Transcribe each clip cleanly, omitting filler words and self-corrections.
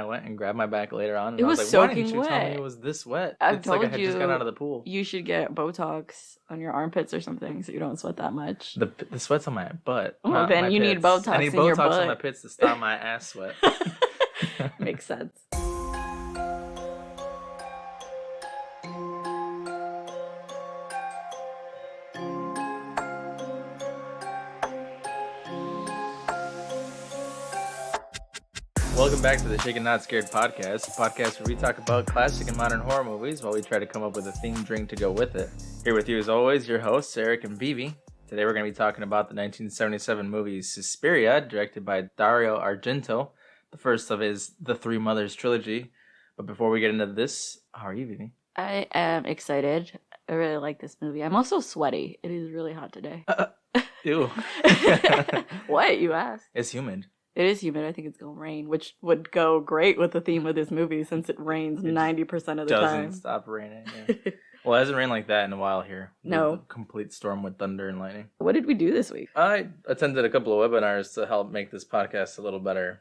I went and grabbed my back later on, and It I was was like, why didn't soaking you tell me wet. it was this wet? I've It's like I told had just got out of the pool. you should get Botox on your armpits or something so you don't sweat that much. The sweat's on my butt. Well, then my you need pits. Botox I need in your Botox on my butt. pits to stop my ass sweat. Makes sense. Welcome back to the Shaken Not Scared podcast, a podcast where we talk about classic and modern horror movies while we try to come up with a themed drink to go with it. Here with you as always, your hosts, Erick and Vivi. Today we're going to be talking about the 1977 movie Suspiria, directed by Dario Argento, the first of his The Three Mothers trilogy. But before we get into this, how are you, Vivi? I am excited. I really like this movie. I'm also sweaty. It is really hot today. Ew. What, you asked? It's humid. It is humid. I think it's going to rain, which would go great with the theme of this movie since it rains 90% of the time. Doesn't stop raining. Yeah. Well, it hasn't rained like that in a while here. No. A complete storm with thunder and lightning. What did we do this week? I attended a couple of webinars to help make this podcast a little bit better.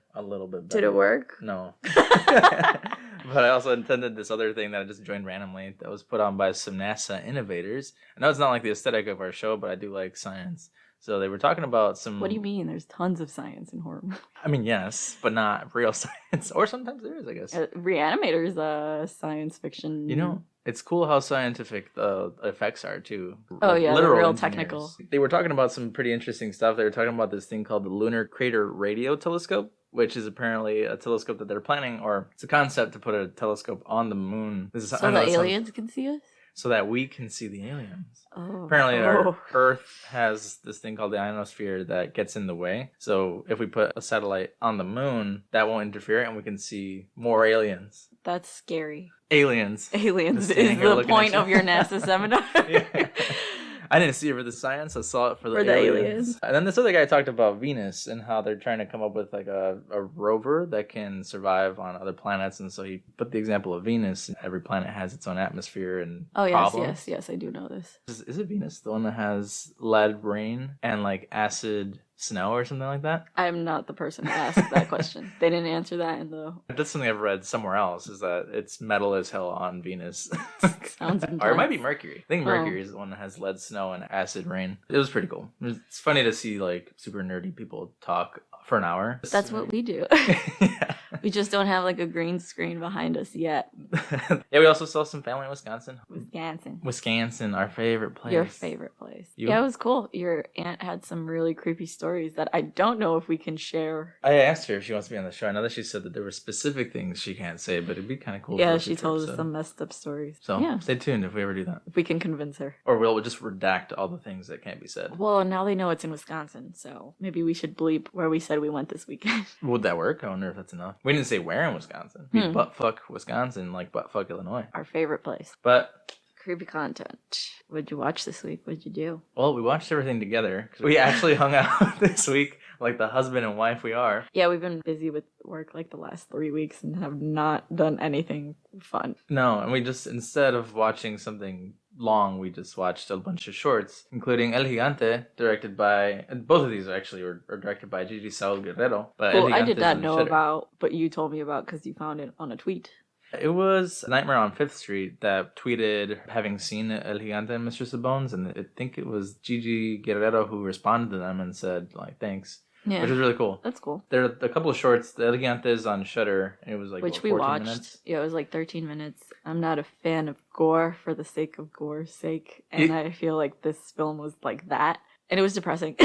Did it work? No. But I also attended this other thing that I just joined randomly that was put on by some NASA innovators. I know it's not like the aesthetic of our show, but I do like science. So they were talking about some... What do you mean? There's tons of science in horror movies. I mean, yes, but not real science. Or sometimes there is, I guess. Reanimator's science fiction. You know, it's cool how scientific the effects are, too. Oh, like, yeah, literal real engineers. technical. They were talking about some pretty interesting stuff. They were talking about this thing called the Lunar Crater Radio Telescope, which is apparently a telescope that they're planning, or it's a concept to put a telescope on the moon. So the aliens can see us? So that we can see the aliens. Oh. Apparently our Earth has this thing called the ionosphere that gets in the way. So if we put a satellite on the moon, that won't interfere and we can see more aliens. That's scary. Aliens. Aliens is the point of your NASA seminar. Yeah. I didn't see it for the science. I saw it for the aliens. And then this other guy talked about Venus and how they're trying to come up with like a rover that can survive on other planets. And so he put the example of Venus. Every planet has its own atmosphere and problems. Yes, I do know this. Is it Venus, the one that has lead rain and like acid snow or something like that? I'm not the person to ask that question. They didn't answer that in the... That's something I've read somewhere else, is that it's metal as hell on Venus. Sounds intense. Or it might be Mercury. I think Mercury is the one that has lead snow and acid rain. It was pretty cool. It's funny to see like super nerdy people talk for an hour. That's what we do. Yeah. We just don't have like a green screen behind us yet. Yeah, we also saw some family in Wisconsin. Wisconsin, our favorite place. Your favorite place. Yeah, it was cool. Your aunt had some really creepy stories that I don't know if we can share. I asked her if she wants to be on the show. I know that she said that there were specific things she can't say, but it'd be kind of cool. Yeah, she told us some messed up stories. So yeah. Stay tuned if we ever do that. If we can convince her. Or we'll just redact all the things that can't be said. Well, now they know it's in Wisconsin, so maybe we should bleep where we said we went this weekend. Would that work? I wonder if that's enough. We didn't say where in Wisconsin. We buttfuck Wisconsin like buttfuck Illinois. Our favorite place. But creepy content. What'd you watch this week? What'd you do? Well, we watched everything together. We actually hung out this week like the husband and wife we are. Yeah, we've been busy with work like the last 3 weeks and have not done anything fun. No, and we just, instead of watching something long, we just watched a bunch of shorts, including El Gigante, directed by, and both of these actually were directed by Gigi Saul Guerrero. But well, I did not know about, but you told me about because you found it on a tweet. It was Nightmare on 5th Street that tweeted having seen El Gigante and Mistress of Bones, and I think it was Gigi Guerrero who responded to them and said, like, thanks. Yeah. Which was really cool. That's cool. There are a couple of shorts. The El Gigante is on Shudder, and it was like, which we watched. Minutes? Yeah, it was like 13 minutes. I'm not a fan of gore for the sake of gore's sake, and I feel like this film was like that, and it was depressing.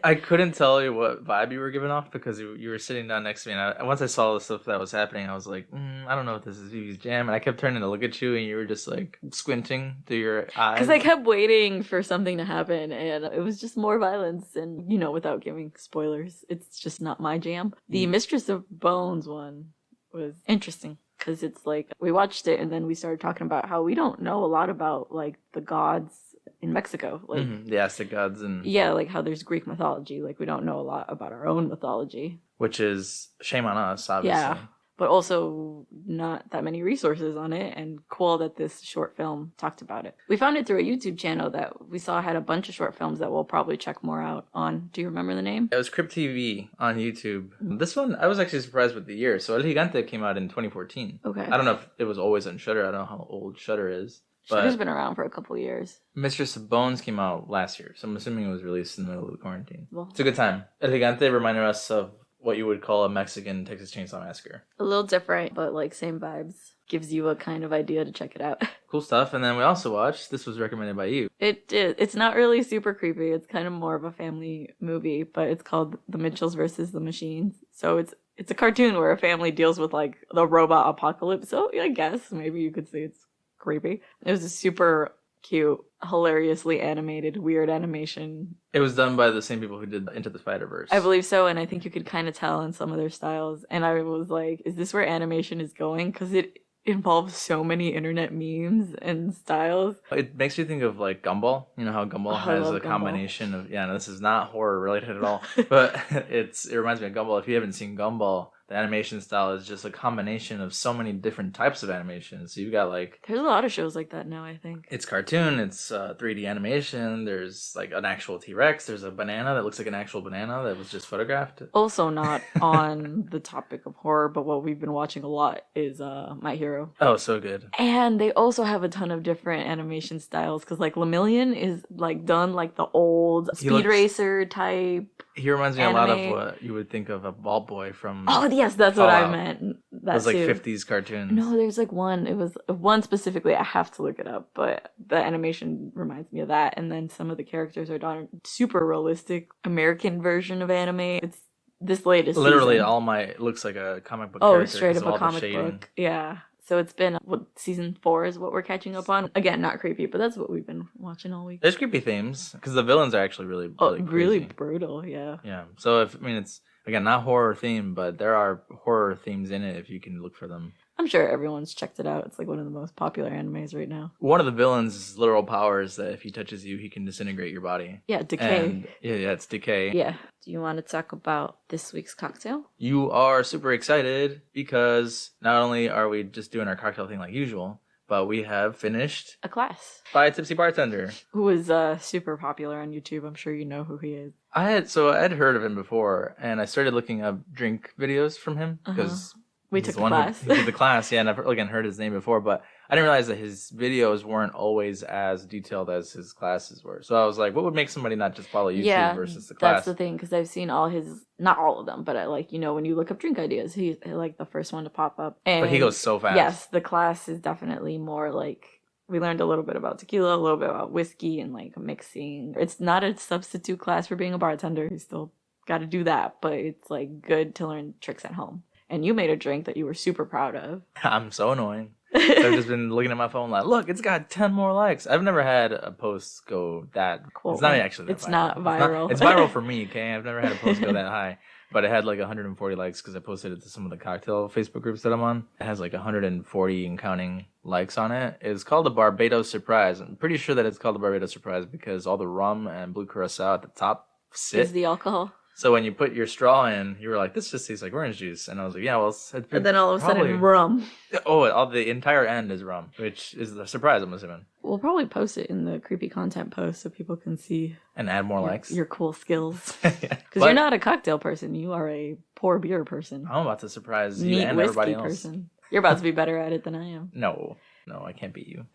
I couldn't tell you what vibe you were giving off because you were sitting down next to me, and once I saw the stuff that was happening, I was like, I don't know if this is Vivi's jam, and I kept turning to look at you, and you were just like squinting through your eyes. Because I kept waiting for something to happen, and it was just more violence, and without giving spoilers, it's just not my jam. The Mistress of Bones one was interesting. Because it's like, we watched it, and then we started talking about how we don't know a lot about, like, the gods in Mexico. Like, the Aztec gods. And yeah, like how there's Greek mythology. Like, we don't know a lot about our own mythology. Which is shame on us, obviously. Yeah. but also not that many resources on it, and cool that this short film talked about it. We found it through a YouTube channel that we saw had a bunch of short films that we'll probably check more out on. Do you remember the name? It was Crypt TV on YouTube. This one, I was actually surprised with the year. So El Gigante came out in 2014. Okay. I don't know if it was always on Shudder. I don't know how old Shudder is. Shudder's been around for a couple of years. Mistress of Bones came out last year, so I'm assuming it was released in the middle of the quarantine. Well, it's a good time. El Gigante reminded us of what you would call a Mexican Texas Chainsaw Massacre. A little different, but like same vibes. Gives you a kind of idea to check it out. Cool stuff. And then we also watched, this was recommended by you. It did. It's not really super creepy. It's kind of more of a family movie, but it's called The Mitchells versus the Machines. So it's a cartoon where a family deals with like the robot apocalypse. So I guess maybe you could say it's creepy. It was a super cute, hilariously animated, weird animation. It was done by the same people who did Into the Spider-Verse. I believe so, and I think you could kind of tell in some of their styles. And I was like, is this where animation is going? Because it involves so many internet memes and styles. It makes you think of like Gumball. You know how Gumball has a combination of, no, this is not horror related at all, but it reminds me of Gumball. If you haven't seen Gumball, the animation style is just a combination of so many different types of animation. So you've got like... There's a lot of shows like that now, I think. It's cartoon, it's 3D animation, there's like an actual T-Rex, there's a banana that looks like an actual banana that was just photographed. Also not on the topic of horror, but what we've been watching a lot is My Hero. Oh, so good. And they also have a ton of different animation styles, because like Lemillion is like done like the old Speed Racer type. He reminds me a lot of what you would think of a ball boy from... Oh, yes, that's Fallout. what I meant. That was like too. 50s cartoons. No, there's like one. It was one specifically. I have to look it up, but the animation reminds me of that. And then some of the characters are done super realistic American version of anime. It's this latest Literally, season. All Might looks like a comic book character. Oh, straight up of a comic book. Yeah. So it's been, season 4 is what we're catching up on. Again, not creepy, but that's what we've been watching all week. There's creepy themes, because the villains are actually really really crazy. Brutal, yeah. Yeah. So, it's, again, not horror themed, but there are horror themes in it if you can look for them. I'm sure everyone's checked it out. It's like one of the most popular animes right now. One of the villains' literal power is that if he touches you, he can disintegrate your body. Yeah, decay. And, yeah, it's decay. Yeah. Do you want to talk about this week's cocktail? You are super excited because not only are we just doing our cocktail thing like usual, but we have finished a class by a tipsy bartender who is super popular on YouTube. I'm sure you know who he is. I had heard of him before, and I started looking up drink videos from him because we took the class. He did the class, yeah, and I've again heard his name before, but I didn't realize that his videos weren't always as detailed as his classes were. So I was like, what would make somebody not just follow YouTube versus the class? That's the thing, because I've seen all his, not all of them, but I like, when you look up drink ideas, he's like the first one to pop up. And but he goes so fast. Yes, the class is definitely more like, we learned a little bit about tequila, a little bit about whiskey and like mixing. It's not a substitute class for being a bartender. You still got to do that, but it's like good to learn tricks at home. And you made a drink that you were super proud of. I'm so annoying. I've just been looking at my phone like, look, it's got 10 more likes. I've never had a post go that... Cool. It's not actually that It's viral. not viral. It's viral for me, okay? I've never had a post go that high. But it had like 140 likes because I posted it to some of the cocktail Facebook groups that I'm on. It has like 140 and counting likes on it. It's called the Barbados Surprise. I'm pretty sure that it's called the Barbados Surprise because all the rum and blue curacao at the top sit. Is the alcohol. So when you put your straw in, you were like, this just tastes like orange juice. And I was like, yeah, well, it's and then all of a sudden, rum. Oh, the entire end is rum, which is the surprise, I'm assuming. We'll probably post it in the creepy content post so people can see. And add more likes. Your cool skills. Because you're not a cocktail person. You are a poor beer person. I'm about to surprise you and everybody else. Person. You're about to be better at it than I am. No, I can't beat you.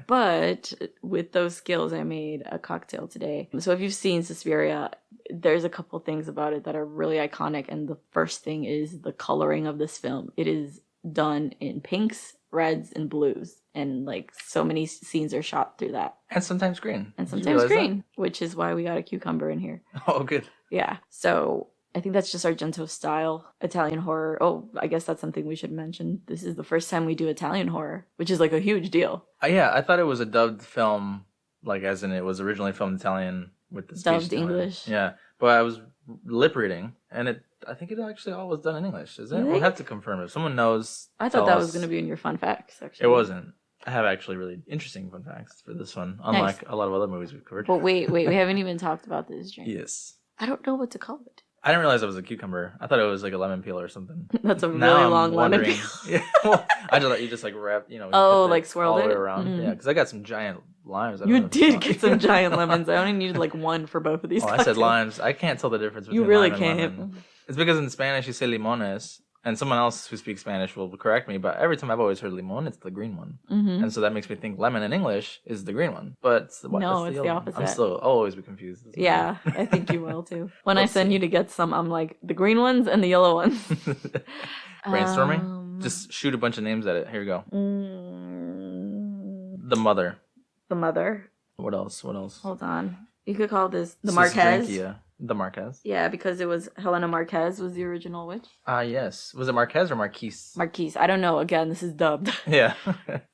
But with those skills, I made a cocktail today. So if you've seen Suspiria, there's a couple things about it that are really iconic. And the first thing is the coloring of this film. It is done in pinks, reds, and blues. And like so many scenes are shot through that. And sometimes green. And sometimes green, which is why we got a cucumber in here. Oh, good. Yeah. So I think that's just Argento style, Italian horror. Oh, I guess that's something we should mention. This is the first time we do Italian horror, which is like a huge deal. Yeah, I thought it was a dubbed film, like as in it was originally filmed Italian with the speech. Dubbed English. Yeah, but I was lip reading, and I think it actually all was done in English, isn't it? Really? We'll have to confirm it. If someone knows, I thought that was going to be in your fun facts, actually. It wasn't. I have actually really interesting fun facts for this one, unlike a lot of other movies we've covered. But wait, we haven't even talked about this drink. Yes. I don't know what to call it. I didn't realize it was a cucumber. I thought it was like a lemon peel or something. That's a really Now I'm long lemon wondering. peel. Yeah, well, I just thought you just like wrapped, you know. Oh, put like swirled all the way it? around. Mm. Yeah, because I got some giant limes. I don't You know if you did saw. get some giant lemons. I only needed like one for both of these. Oh, I cocktails. said limes. I can't tell the difference between You really lime and can't. lemon. It's because in Spanish you say limones, and someone else who speaks Spanish will correct me. But every time I've always heard limon, it's the green one, and so that makes me think lemon in English is the green one. But it's No, it's the yellow one. opposite. I'm still I'll always be confused. It's Yeah, weird. I think you will too. When I Let's send see. you to get some, I'm like the green ones and the yellow ones. Brainstorming. Just shoot a bunch of names at it. Here we go. The mother. The mother. What else? What else? Hold on. You could call this the Marquez. Suspiria. The Marquez. Yeah, because it was Helena Marquez was the original witch. Yes. Was it Marquez or Marquise? Marquise. I don't know. Again, this is dubbed. Yeah.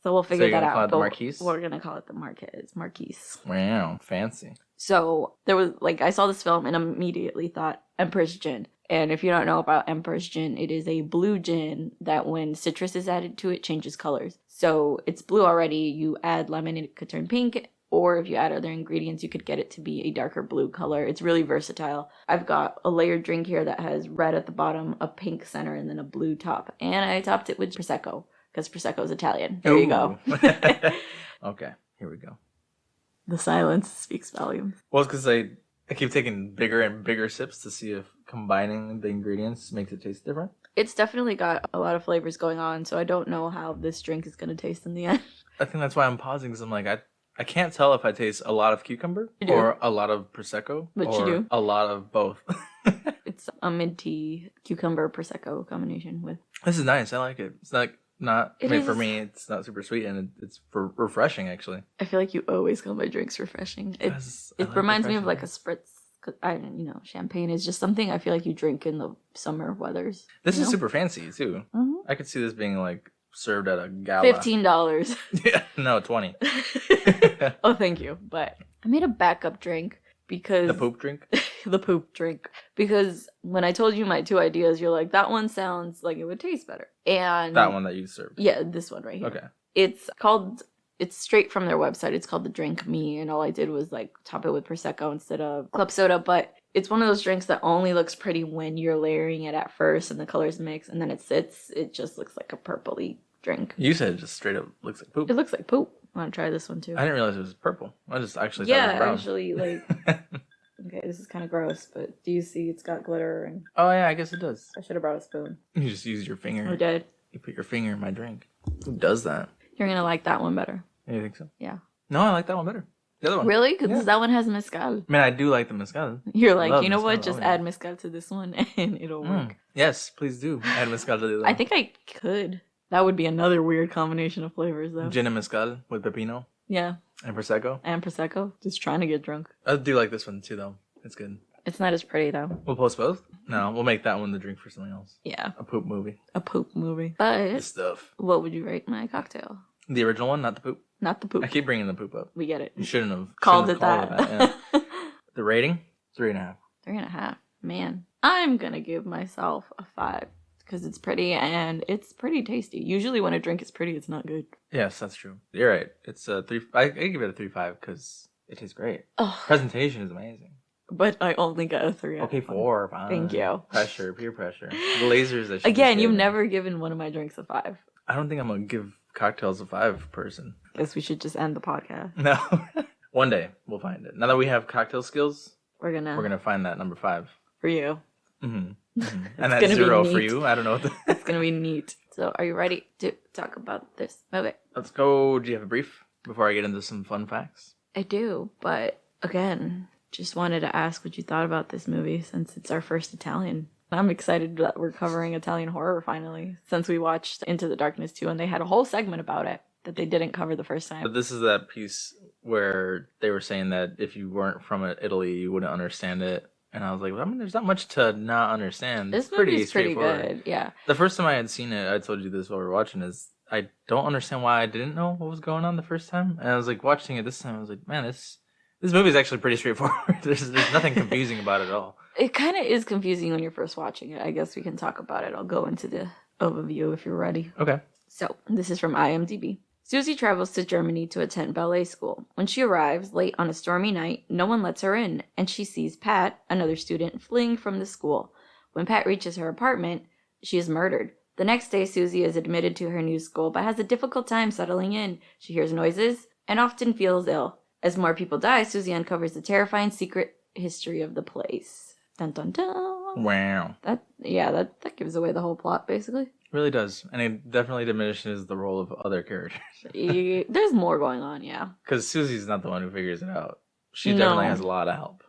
So we'll figure you're that gonna call out. it the but Marquise? We're going to call it the Marquez. Marquise. Wow. Fancy. So there was, like, I saw this film and immediately thought Empress Gin. And if you don't know about Empress Gin, it is a blue gin that when citrus is added to it, changes colors. So it's blue already. You add lemon and it could turn pink. Or if you add other ingredients, you could get it to be a darker blue color. It's really versatile. I've got a layered drink here that has red at the bottom, a pink center, and then a blue top. And I topped it with Prosecco, because Prosecco is Italian. There you go. Okay, here we go. The silence speaks volumes. Well, it's because I keep taking bigger and bigger sips to see if combining the ingredients makes it taste different. It's definitely got a lot of flavors going on, so I don't know how this drink is going to taste in the end. I think that's why I'm pausing, because I'm like, I can't tell if I taste a lot of cucumber You do. or a lot of Prosecco But or you do. a lot of both. It's a mint-tea cucumber Prosecco combination with... This is nice. I like it. It's not It I mean, for is. me, it's not super sweet, and it's refreshing, actually. I feel like you always call my drinks refreshing. It 'Cause I like reminds me of refreshing. like a spritz. 'Cause champagne is just something I feel like you drink in the summer weathers. This you is know? super fancy, too. Mhm. I could see this being, like, served at a gala. $15. Yeah, no, 20. Oh, thank you. But I made a backup drink because... The poop drink? the poop drink. Because when I told you my two ideas, you're like, that one sounds like it would taste better. And That one that you served. Yeah, this one right here. Okay. It's straight from their website. It's called the Drink Me, and all I did was like top it with Prosecco instead of club soda. But it's one of those drinks that only looks pretty when you're layering it at first and the colors mix, and then it sits. It just looks like a purpley drink. You said it just straight up looks like poop. It looks like poop. Want to try this one too? I didn't realize it was purple. I just actually thought it Yeah, was brown. actually, like. Okay, this is kind of gross, but do you see it's got glitter? And Oh, yeah, I guess it does. I should have brought a spoon. You just use your finger. I did. You put your finger in my drink. Who does that? You're gonna like that one better. You think so? Yeah. No, I like that one better. The other one. Really? Because Yeah. that one has mezcal. I mean, I do like the mezcal. You're like, Love you know what? mezcal, Just oh, yeah. add mezcal to this one and it'll work. Yes, please do. Add mezcal to the other I one. think I could. That would be another weird combination of flavors, though. Gin and mezcal with pepino Yeah, and prosecco. and prosecco. Just trying to get drunk. I do like this one too, though. It's good. It's not as pretty though. We'll post both. No, we'll make that one the drink for something else. Yeah, A poop movie. a poop movie. Good But stuff. what would you rate my cocktail? The original one, not the poop. Not the poop. I keep bringing the poop up. We get it. You shouldn't have Called shouldn't it have that. called it yeah. The rating? 3.5. 3.5. Man, I'm gonna give myself a 5 because it's pretty and it's pretty tasty. Usually, when a drink is pretty, it's not good. Yes, that's true. You're right. It's a 3. I give it a 3.5 because it tastes great. Oh, Presentation is amazing. but I only got a 3. Okay, 4. Fine. Thank you. Pressure, peer pressure. The lasers that she Again, just you've gave me. never given one of my drinks a 5. I don't think I'm gonna give cocktails a 5 person. Guess we should just end the podcast. No. One day we'll find it. Now that we have cocktail skills, We're gonna find that number 5. for you. Mm-hmm. And gonna that's be 0 for neat. you. I don't know. It's gonna be neat. So, are you ready to talk about this movie? Let's go. Do you have a brief before I get into some fun facts? I do, but again, just wanted to ask what you thought about this movie since it's our first Italian. I'm excited that we're covering Italian horror finally, since we watched Into the Darkness 2 and they had a whole segment about it that they didn't cover the first time. But this is that piece where they were saying that if you weren't from Italy, you wouldn't understand it. And I was like, well, I mean, there's not much to not understand. This It's pretty movie's pretty straightforward. good, yeah. The first time I had seen it, I told you this while we were watching, is I don't understand why I didn't know what was going on the first time. And I was like watching it this time, I was like, man, this movie is actually pretty straightforward. There's nothing confusing about it at all. It kind of is confusing when you're first watching it. I guess we can talk about it. I'll go into the overview if you're ready. Okay. So, this is from IMDb. Susie travels to Germany to attend ballet school. When she arrives, late on a stormy night, no one lets her in, and she sees Pat, another student, fleeing from the school. When Pat reaches her apartment, she is murdered. The next day, Susie is admitted to her new school, but has a difficult time settling in. She hears noises and often feels ill. As more people die, Susie uncovers the terrifying secret history of the place. Dun dun dun. Wow. That gives away the whole plot, basically. Really does. And it definitely diminishes the role of other characters. There's more going on, yeah. Because Susie's not the one who figures it out. She definitely has a lot of help.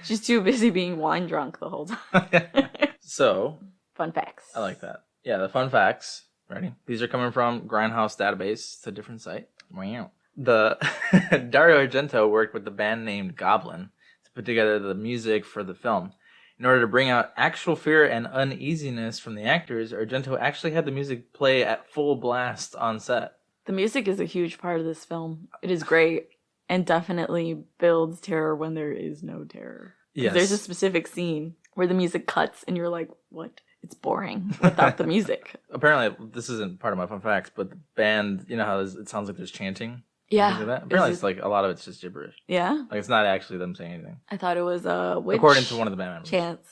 She's too busy being wine drunk the whole time. So. Fun facts. I like that. Yeah, the fun facts. Ready? These are coming from Grindhouse Database. It's a different site. Wow. The Dario Argento worked with the band named Goblin to put together the music for the film. In order to bring out actual fear and uneasiness from the actors, Argento actually had the music play at full blast on set. The music is a huge part of this film. It is great and definitely builds terror when there is no terror. Yes. There's a specific scene where the music cuts and you're like, what? It's boring without the music. Apparently, this isn't part of my fun facts, but the band, you know how it sounds like there's chanting? Yeah. Apparently, it's like a lot of it's just gibberish. Yeah? Like, it's not actually them saying anything. I thought it was a witch. According to one of the band members. Chants.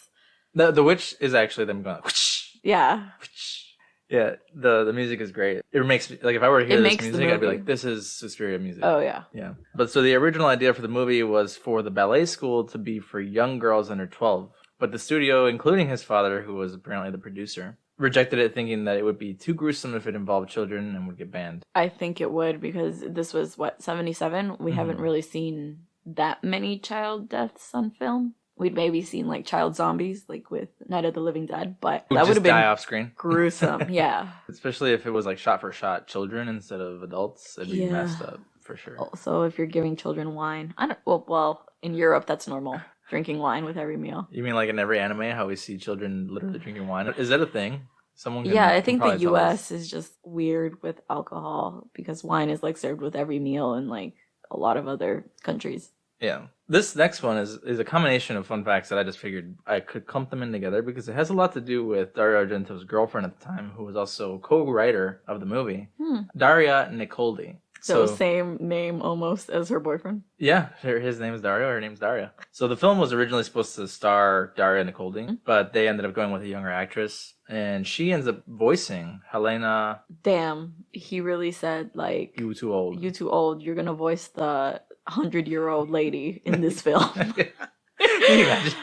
The witch is actually them going, whoosh. Yeah. Whoosh. Yeah, the music is great. It makes me, like, if I were to hear this music, I'd be like, this is Suspiria music. Oh, yeah. Yeah. But so the original idea for the movie was for the ballet school to be for young girls under 12. But the studio, including his father, who was apparently the producer, rejected it, thinking that it would be too gruesome if it involved children and would get banned. I think it would, because this was, 77? We haven't really seen that many child deaths on film. We'd maybe seen, like, child zombies, like with Night of the Living Dead, but that would have been die off screen. Gruesome, yeah. Especially if it was, like, shot for shot children instead of adults. It'd be messed up, for sure. Also, if you're giving children wine. Well, in Europe, that's normal. Drinking wine with every meal. You mean like in every anime, how we see children literally drinking wine? Is that a thing? I think the U.S. is just weird with alcohol because wine is like served with every meal in like a lot of other countries. Yeah. This next one is a combination of fun facts that I just figured I could clump them in together because it has a lot to do with Dario Argento's girlfriend at the time, who was also co-writer of the movie, Daria Nicoldi. So same name almost as her boyfriend? Yeah, his name is Dario, her name's Daria. So the film was originally supposed to star Daria Nicoldi, but they ended up going with a younger actress, and she ends up voicing Helena. Damn, he really said, like... You too old. You too old. You're gonna voice the 100-year-old lady in this film. Can you imagine?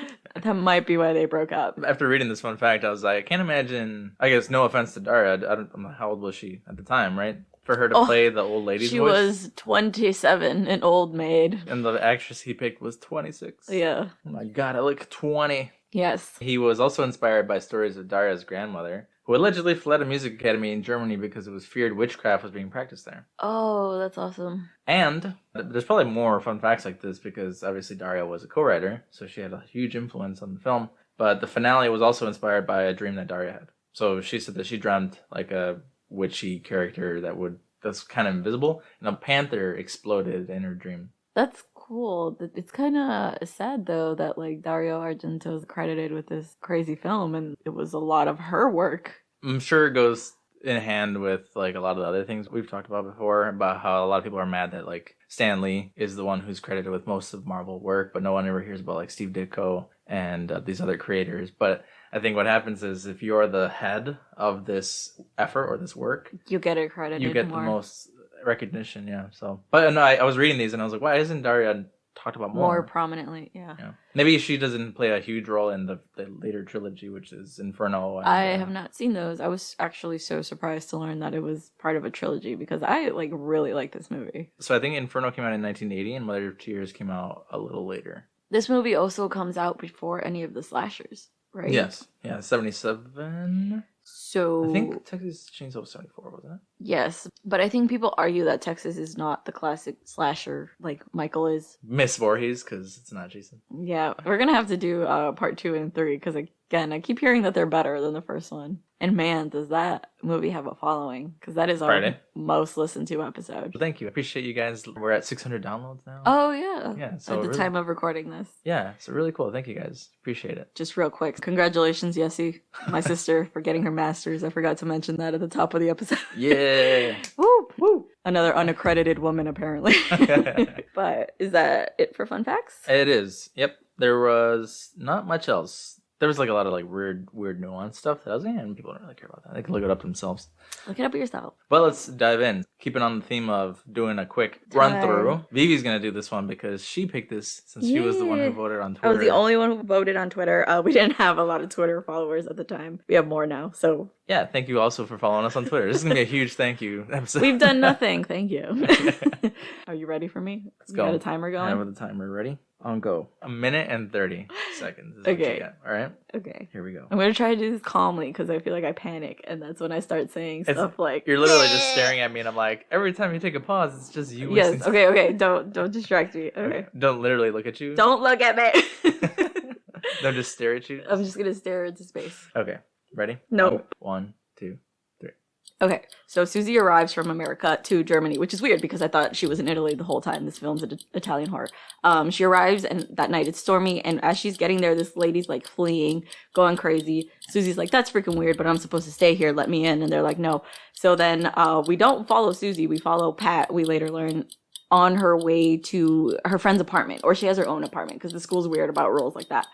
That might be why they broke up. After reading this fun fact, I was like, I can't imagine... I guess no offense to Daria, I'm like, how old was she at the time, right? For her to play the old lady's voice. She was 27, an old maid. And the actress he picked was 26. Yeah. Oh my god, I look 20. Yes. He was also inspired by stories of Daria's grandmother, who allegedly fled a music academy in Germany because it was feared witchcraft was being practiced there. Oh, that's awesome. And there's probably more fun facts like this because obviously Daria was a co-writer, so she had a huge influence on the film. But the finale was also inspired by a dream that Daria had. So she said that she dreamt like a witchy character that's kind of invisible, and a panther exploded in her dream. That's cool. It's kind of sad though that like Dario Argento is credited with this crazy film, and it was a lot of her work. I'm sure it goes in hand with like a lot of the other things we've talked about before, about how a lot of people are mad that like Stan Lee is the one who's credited with most of Marvel work, but no one ever hears about like Steve Ditko and these other creators. But I think what happens is if you're the head of this effort or this work, you get it credited. You get the most recognition, yeah. So, but no, I was reading these and I was like, why isn't Daria talked about more prominently? Yeah. Maybe she doesn't play a huge role in the later trilogy, which is Inferno. And, I have not seen those. I was actually so surprised to learn that it was part of a trilogy because I like really like this movie. So I think Inferno came out in 1980 and Mother of Tears came out a little later. This movie also comes out before any of the slashers, right? Yes. Yeah, 77. So I think Texas Chainsaw was 74, wasn't it? Yes, but I think people argue that Texas is not the classic slasher like Michael is. Miss Voorhees, because it's not Jason. Yeah, we're gonna have to do part 2 and 3 because again, I keep hearing that they're better than the first one. And man, does that movie have a following? Because that is our most listened to episode. Well, thank you. I appreciate you guys. We're at 600 downloads now. Oh, yeah. Yeah. So at the time of recording this. Yeah. So really cool. Thank you guys. Appreciate it. Just real quick. Congratulations, Yessie, my sister, for getting her master's. I forgot to mention that at the top of the episode. Yeah. Woo! Woo! Another unaccredited woman, apparently. But is that it for fun facts? It is. Yep. There was not much else. There was like a lot of like weird nuanced stuff that I was like, and people don't really care about that. They can look it up themselves. Look it up yourself. But let's dive in. Keeping on the theme of doing a quick run through. Vivi's gonna do this one because she picked this since she was the one who voted on Twitter. I was the only one who voted on Twitter. We didn't have a lot of Twitter followers at the time. We have more now, so yeah. Thank you also for following us on Twitter. This is gonna be a huge thank you episode. We've done nothing. Thank you. Are you ready for me? Let's go. Got a timer going? I have the timer ready. On go. 1 minute and 30 seconds. Is Okay. What you got. All right. Okay. Here we go. I'm gonna try to do this calmly because I feel like I panic, and that's when I start saying stuff like you're literally just staring at me, and I'm like, every time you take a pause, it's just you. Yes. Okay. Don't distract me. Okay. Don't literally look at you. Don't look at me. Don't just stare at you. I'm just gonna stare into space. Okay. Ready? No. 1, 2, 3. Okay, so Susie arrives from America to Germany, which is weird because I thought she was in Italy the whole time. This film's an Italian horror. She arrives, and that night it's stormy, and as she's getting there, this lady's like fleeing, going crazy. Susie's like, that's freaking weird, but I'm supposed to stay here, let me in. And they're like, no. So then we don't follow Susie, we follow Pat, we later learn, on her way to her friend's apartment, or she has her own apartment because the school's weird about rules like that.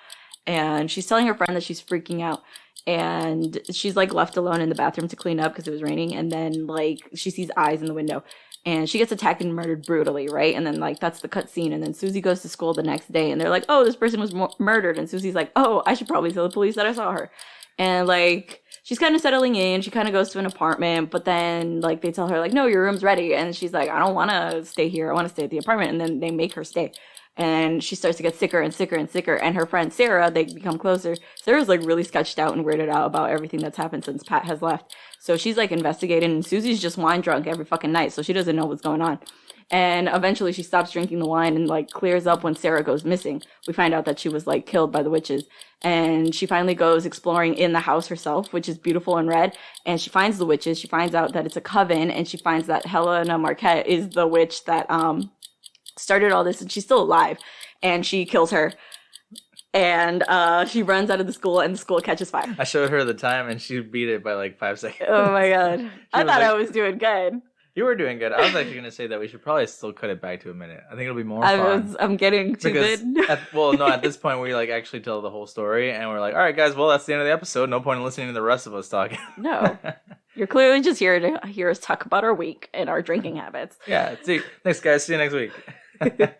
And she's telling her friend that she's freaking out. And she's like left alone in the bathroom to clean up because it was raining. And then like she sees eyes in the window and she gets attacked and murdered brutally, right? And then like that's the cut scene. And then Susie goes to school the next day and they're like, oh, this person was murdered. And Susie's like, oh, I should probably tell the police that I saw her. And like she's kind of settling in. She kind of goes to an apartment, but then like they tell her like, no, your room's ready. And she's like, I don't want to stay here. I want to stay at the apartment. And then they make her stay. And she starts to get sicker and sicker and sicker. And her friend Sarah, they become closer. Sarah's like really sketched out and weirded out about everything that's happened since Pat has left. So she's like investigating. And Susie's just wine drunk every fucking night. So she doesn't know what's going on. And eventually she stops drinking the wine and like clears up when Sarah goes missing. We find out that she was like killed by the witches. And she finally goes exploring in the house herself, which is beautiful and red. And she finds the witches. She finds out that it's a coven. And she finds that Helena Marquette is the witch that started all this, and she's still alive, and she kills her, and she runs out of the school, and the school catches fire. I showed her the time, and she beat it by like 5 seconds. Oh my god. I thought I was doing good. You were doing good. I was actually going to say that we should probably still cut it back to a minute. I think it'll be more fun. I'm getting too good. At this point, we like actually tell the whole story, and we're like, all right, guys, well, that's the end of the episode. No point in listening to the rest of us talking. No. You're clearly just here to hear us talk about our week and our drinking habits. Yeah. See, thanks, guys. See you next week. But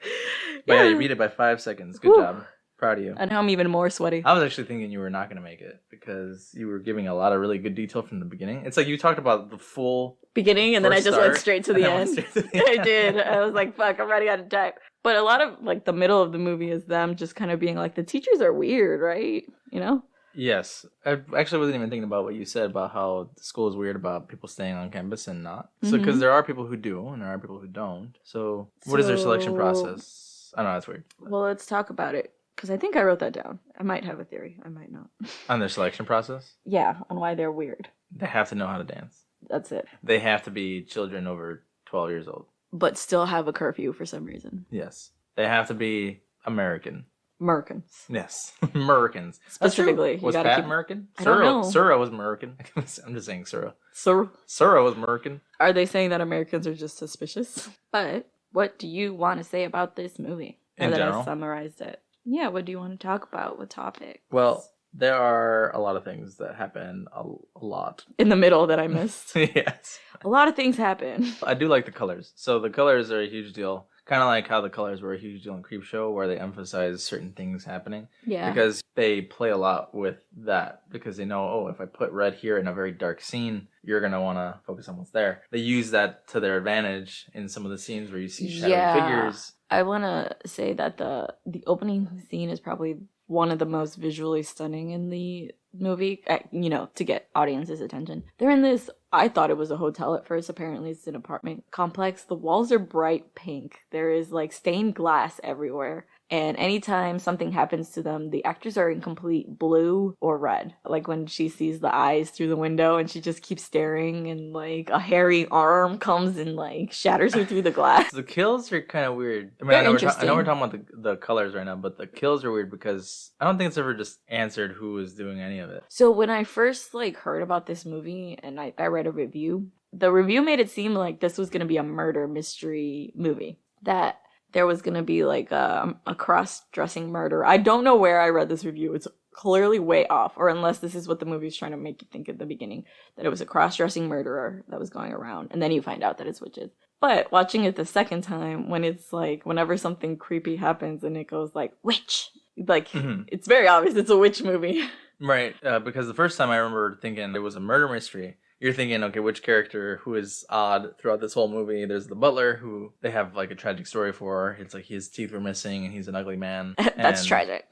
yeah, you beat it by 5 seconds. Good job. Proud of you. And now I'm even more sweaty. I was actually thinking you were not going to make it because you were giving a lot of really good detail from the beginning. It's like you talked about the full beginning and then I just went straight to the end. I did. I was like, fuck, I'm running out of time. But a lot of like the middle of the movie is them just kind of being like, the teachers are weird, right? You know? Yes. I actually wasn't even thinking about what you said about how the school is weird about people staying on campus and not. So, because there are people who do and there are people who don't. So, what is their selection process? I don't know, that's weird. Well, let's talk about it. Because I think I wrote that down. I might have a theory. I might not. On their selection process? Yeah, on why they're weird. They have to know how to dance. That's it. They have to be children over 12 years old. But still have a curfew for some reason. Yes. They have to be American. Americans. Yes. Americans. Specifically. Was Pat American? I don't know. Sura was American. I'm just saying Sura. Sura was American. Are they saying that Americans are just suspicious? But what do you want to say about this movie? In general? I summarized it. Yeah, what do you want to talk about? What topic? Well, there are a lot of things that happen a lot. In the middle that I missed. Yes. A lot of things happen. I do like the colors. So the colors are a huge deal. Kind of like how the colors were a huge deal in Creepshow, where they emphasize certain things happening. Yeah. Because they play a lot with that. Because they know, oh, if I put red here in a very dark scene, you're going to want to focus on what's there. They use that to their advantage in some of the scenes where you see shadowy figures. I want to say that the opening scene is probably one of the most visually stunning in the movie, to get audience's attention. They're in this, I thought it was a hotel at first, apparently it's an apartment complex. The walls are bright pink. There is like stained glass everywhere. And anytime something happens to them, the actors are in complete blue or red. Like when she sees the eyes through the window and she just keeps staring and like a hairy arm comes and like shatters her through the glass. The kills are kind of weird. I mean, I know we're talking about the colors right now, but the kills are weird because I don't think it's ever just answered who is doing any of it. So when I first like heard about this movie and I read a review, the review made it seem like this was going to be a murder mystery movie. That there was going to be like a cross-dressing murder. I don't know where I read this review. It's clearly way off, or unless this is what the movie's trying to make you think at the beginning, that it was a cross-dressing murderer that was going around, and then you find out that it's witches. But watching it the second time, when it's like, whenever something creepy happens and it goes like, witch, like, it's very obvious it's a witch movie. Right, because the first time I remember thinking it was a murder mystery. You're thinking, okay, which character who is odd throughout this whole movie? There's the butler, who they have like a tragic story for. It's like his teeth were missing and he's an ugly man. That's tragic.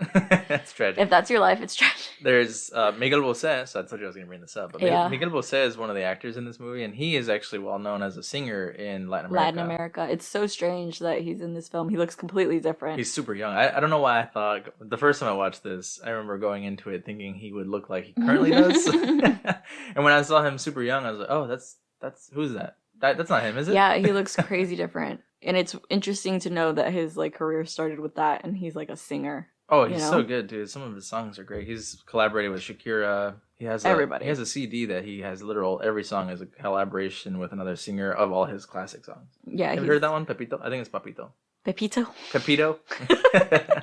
That's tragic. If that's your life, it's tragic. There's Miguel Bose, so I told you I was going to bring this up. But Miguel Bose is one of the actors in this movie, and he is actually well known as a singer in Latin America. It's so strange that he's in this film. He looks completely different. He's super young. I don't know why I thought, the first time I watched this, I remember going into it thinking he would look like he currently does. And when I saw him super young, I was like, oh, that's who's that? That's not him, is it? Yeah, he looks crazy different. And it's interesting to know that his like career started with that, and he's like a singer. Oh, he's so good, dude. Some of his songs are great. He's collaborated with Shakira. He has everybody. He has a CD that he has every song is a collaboration with another singer of all his classic songs. Yeah, have you heard that one, Pepito? I think it's Papito. Pepito?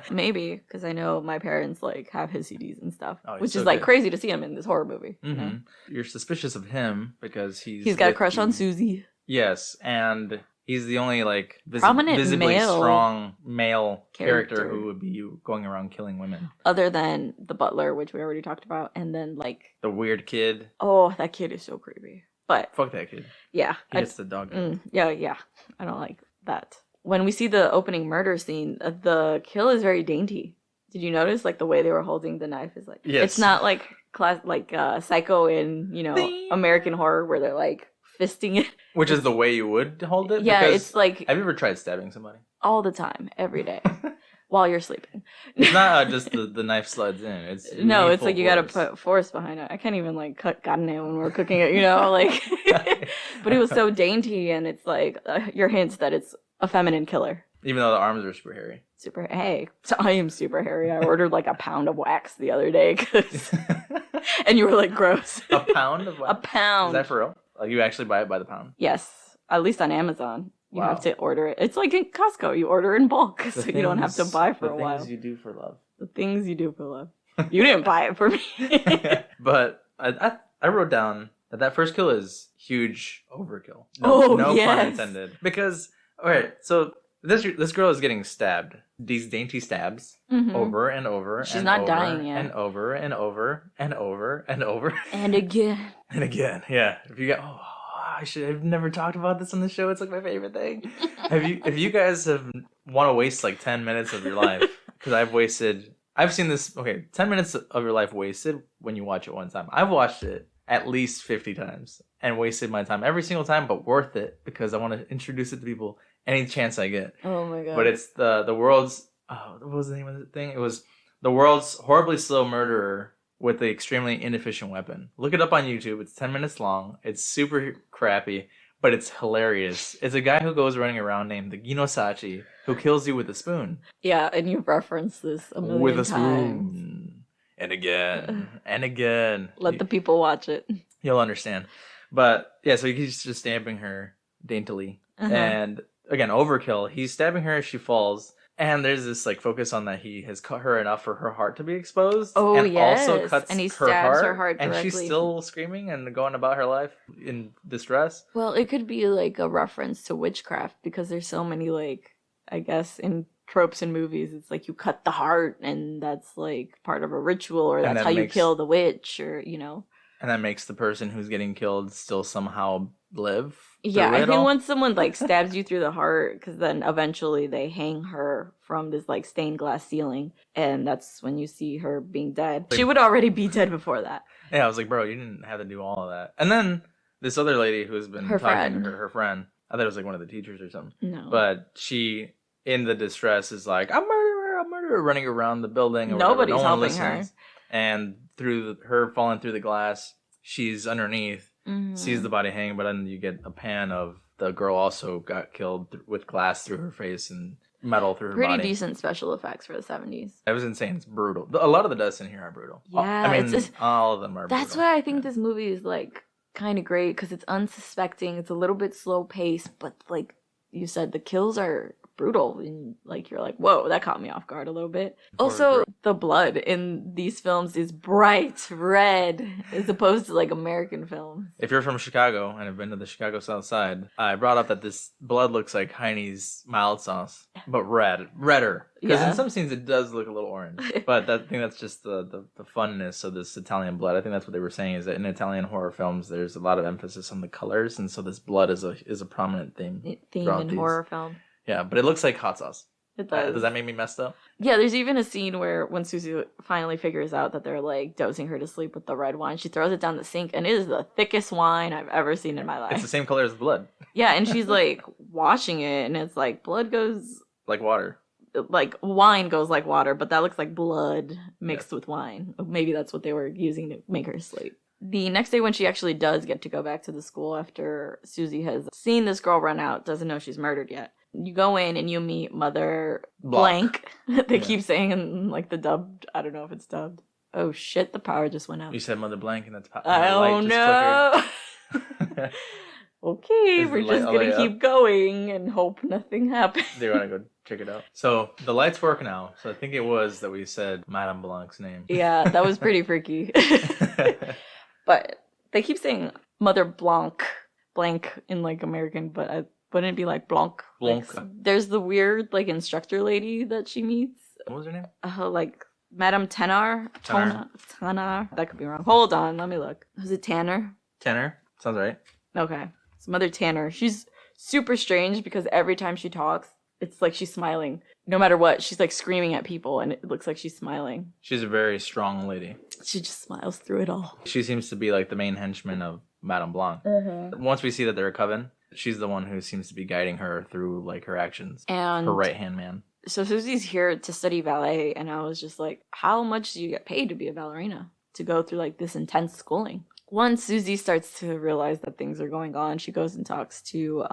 Maybe, because I know my parents like have his CDs and stuff, which is like crazy to see him in this horror movie. Mm-hmm. You know? You're suspicious of him because he's got a crush on Susie. Yes, and he's the only like prominent visibly male strong male character who would be going around killing women. Other than the butler, which we already talked about, and then like the weird kid. Oh, that kid is so creepy. But fuck that kid. Yeah, he gets the dog. Yeah. I don't like that. When we see the opening murder scene, the kill is very dainty. Did you notice, like, the way they were holding the knife is like, it's not like Psycho in, Ding! American horror where they're like fisting it. Which is the way you would hold it? Yeah, because it's like... Have you ever tried stabbing somebody? All the time, every day, while you're sleeping. It's not just the knife slides in. It's like you gotta put force behind it. I can't even like cut carne when we're cooking it, like... But it was so dainty, and it's like your hints that it's a feminine killer. Even though the arms are super hairy. Hey, so I am super hairy. I ordered like a pound of wax the other day, and you were like, gross. A pound of wax? A pound. Is that for real? Like you actually buy it by the pound? Yes, at least on Amazon. You have to order it. It's like in Costco. You order in bulk, so you don't have to buy for a while. The things you do for love. The things you do for love. You didn't buy it for me. But I wrote down that first kill is huge overkill. No pun intended. Because, alright, so this girl is getting stabbed. These dainty stabs over and over. She's not dying yet. And over and over and over and over. And again. And again, yeah. If you got, I've never talked about this on the show. It's like my favorite thing. If you guys want to waste like 10 minutes of your life, because I've seen this, 10 minutes of your life wasted when you watch it one time. I've watched it at least 50 times and wasted my time every single time, but worth it because I want to introduce it to people any chance I get. Oh my god. But it's the world's, what was the name of the thing? It was the world's horribly slow murderer with the extremely inefficient weapon. Look it up on YouTube. It's 10 minutes long. It's super crappy, but it's hilarious. It's a guy who goes running around named the Ginosachi who kills you with a spoon. Yeah, and you've referenced this a million times. With a spoon. And again. And again. Let the people watch it. You'll understand. But, yeah, so he's just stabbing her daintily. And, again, overkill. He's stabbing her as she falls. And there's this like focus on that he has cut her enough for her heart to be exposed. Oh, and yes. also cuts and he stabs her heart directly. And she's still screaming and going about her life in distress. Well, it could be like a reference to witchcraft because there's so many like, I guess, in tropes in movies. It's like you cut the heart and that's like part of a ritual or that's how you kill the witch or, And that makes the person who's getting killed still somehow live. Yeah, I think once someone like stabs you through the heart, because then eventually they hang her from this like stained glass ceiling, and that's when you see her being dead. She would already be dead before that. Yeah, I was like, bro, you didn't have to do all of that. And then this other lady who's been talking to her friend, I thought it was like one of the teachers or something. No. But she, in the distress, is like, I'm murderer, running around the building. Or Nobody's helping her. And through her falling through the glass, she's underneath. Sees the body hanging, but then you get a pan of the girl also got killed with glass through her face and metal through her body. Pretty decent special effects for the 70s. That was insane. It's brutal. A lot of the deaths in here are brutal. Yeah, all of them are brutal. That's why I think this movie is like kind of great because it's unsuspecting. It's a little bit slow paced, but like you said, the kills are brutal, and like you're like, whoa, that caught me off guard a little bit. Also, the blood in these films is bright red as opposed to like American films. If you're from Chicago and have been to the Chicago South Side, I brought up that this blood looks like Heine's mild sauce, but redder. Because in some scenes it does look a little orange. But I think that's just the funness of this Italian blood. I think that's what they were saying, is that in Italian horror films there's a lot of emphasis on the colors, and so this blood is a prominent theme in horror film. Yeah, but it looks like hot sauce. It does. Does that make me messed up? Yeah, there's even a scene where when Susie finally figures out that they're like dosing her to sleep with the red wine, she throws it down the sink, and it is the thickest wine I've ever seen in my life. It's the same color as blood. Yeah, and she's like washing it, and it's like blood goes like water. Like wine goes like water, but that looks like blood mixed with wine. Maybe that's what they were using to make her sleep. The next day when she actually does get to go back to the school after Susie has seen this girl run out, doesn't know she's murdered yet. You go in and you meet Mother Blank. They keep saying in like the dubbed. I don't know if it's dubbed. Oh shit, the power just went out. You said Mother Blank and that's power. Oh no. Okay, we're just gonna keep going and hope nothing happens. They're gonna go check it out. So the lights work now. So I think it was that we said Madame Blanc's name. Yeah, that was pretty freaky. But they keep saying Mother Blanc in like American, but wouldn't it be like Blanc? Blanc. Like, there's the weird like instructor lady that she meets. What was her name? Like Madame Tanner. That could be wrong. Hold on, let me look. Was it Tanner? Tanner? Sounds right. Okay. So Mother Tanner. She's super strange because every time she talks, it's like she's smiling. No matter what, she's like screaming at people and it looks like she's smiling. She's a very strong lady. She just smiles through it all. She seems to be like the main henchman of Madame Blanc. Mm-hmm. Once we see that they're a coven, she's the one who seems to be guiding her through like her actions. And her right-hand man. So Susie's here to study ballet, and I was just like, how much do you get paid to be a ballerina? To go through like this intense schooling? Once Susie starts to realize that things are going on, she goes and talks to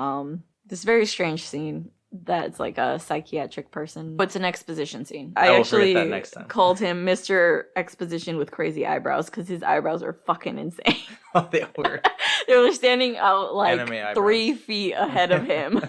this very strange scene that's like a psychiatric person. It's an exposition scene. I actually called him Mr. Exposition with crazy eyebrows because his eyebrows are fucking insane. Oh, they were. They were standing out like 3 feet ahead of him.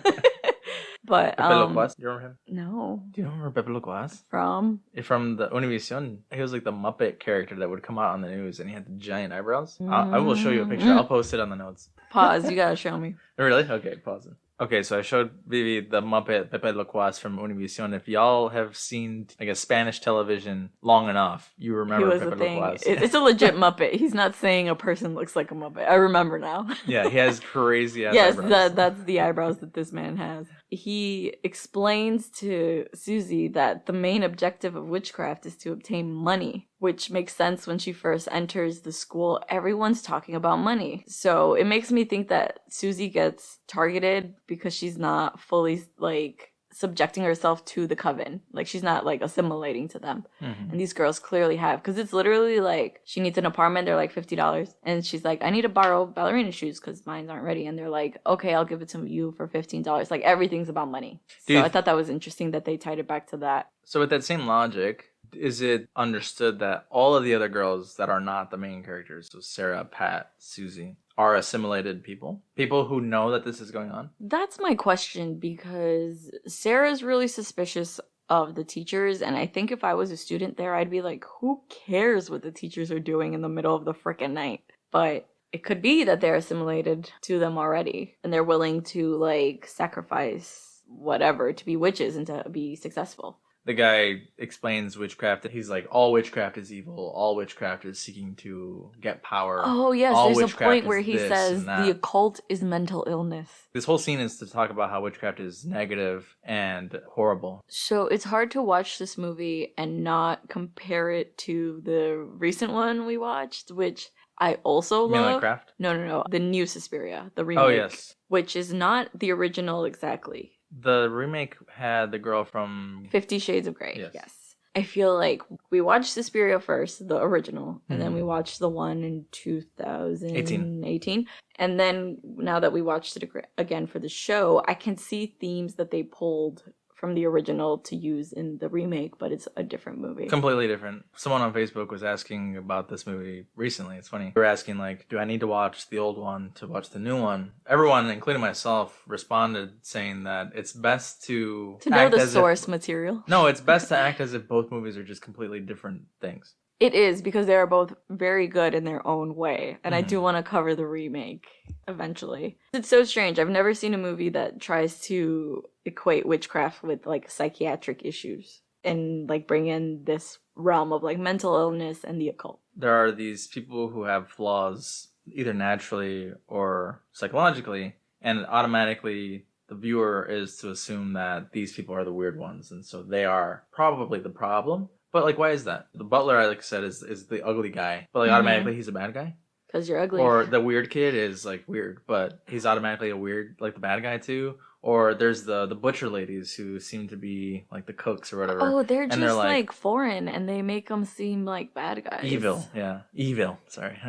But Pepe Loquaz, do you remember him? No. Do you remember Pepe Loquaz? From the Univision. He was like the Muppet character that would come out on the news, and he had the giant eyebrows. I will show you a picture. I'll post it on the notes. Pause. You gotta show me. Really? Okay, pause it. Okay, so I showed Vivi the Muppet Pepe Loquaz from Univision. If y'all have seen, I guess, Spanish television long enough, you remember Pepe Loquaz. It's a legit Muppet. He's not saying a person looks like a Muppet. I remember now. Yeah, he has crazy ass eyebrows. Yes, that's the eyebrows that this man has. He explains to Susie that the main objective of witchcraft is to obtain money, which makes sense when she first enters the school. Everyone's talking about money. So it makes me think that Susie gets targeted because she's not fully, like, subjecting herself to the coven. Like, she's not, like, assimilating to them. Mm-hmm. And these girls clearly have. Because it's literally, like, she needs an apartment. They're, like, $50. And she's like, I need to borrow ballerina shoes because mine aren't ready. And they're like, okay, I'll give it to you for $15. Like, everything's about money. So I thought that was interesting that they tied it back to that. So with that same logic, is it understood that all of the other girls that are not the main characters, so Sarah, Pat, Susie, are assimilated people who know that this is going on? That's my question, because Sarah's really suspicious of the teachers, and I think if I was a student there, I'd be like, who cares what the teachers are doing in the middle of the frickin' night? But it could be that they're assimilated to them already, and they're willing to, like, sacrifice whatever to be witches and to be successful. The guy explains witchcraft. He's like, all witchcraft is evil. All witchcraft is seeking to get power. Oh, yes. There's a point where he says the occult is mental illness. This whole scene is to talk about how witchcraft is negative and horrible. So it's hard to watch this movie and not compare it to the recent one we watched, which I also love. Craft? No. The new Suspiria, the remake. Oh, yes. Which is not the original exactly. The remake had the girl from 50 Shades of Grey. Yes. I feel like we watched Suspiria first, the original, and then we watched the one in 2018. And then now that we watched it again for the show, I can see themes that they pulled from the original to use in the remake, but it's a different movie. Completely different. Someone on Facebook was asking about this movie recently. It's funny. They were asking, like, do I need to watch the old one to watch the new one? Everyone, including myself, responded saying that it's best to know the source material. No, it's best to act as if both movies are just completely different things. It is, because they are both very good in their own way. And I do want to cover the remake eventually. It's so strange. I've never seen a movie that tries to equate witchcraft with like psychiatric issues and like bring in this realm of like mental illness and the occult. There are these people who have flaws either naturally or psychologically, and automatically the viewer is to assume that these people are the weird ones, and so they are probably the problem. But, like, why is that? The butler, like I said, is the ugly guy. But, like, automatically he's a bad guy? Because you're ugly. Or the weird kid is, like, weird, but he's automatically a weird, like, the bad guy, too. Or there's the butcher ladies who seem to be, like, the cooks or whatever. Oh, they're just, like, foreign, and they make them seem like bad guys. Evil, yeah. Evil, sorry.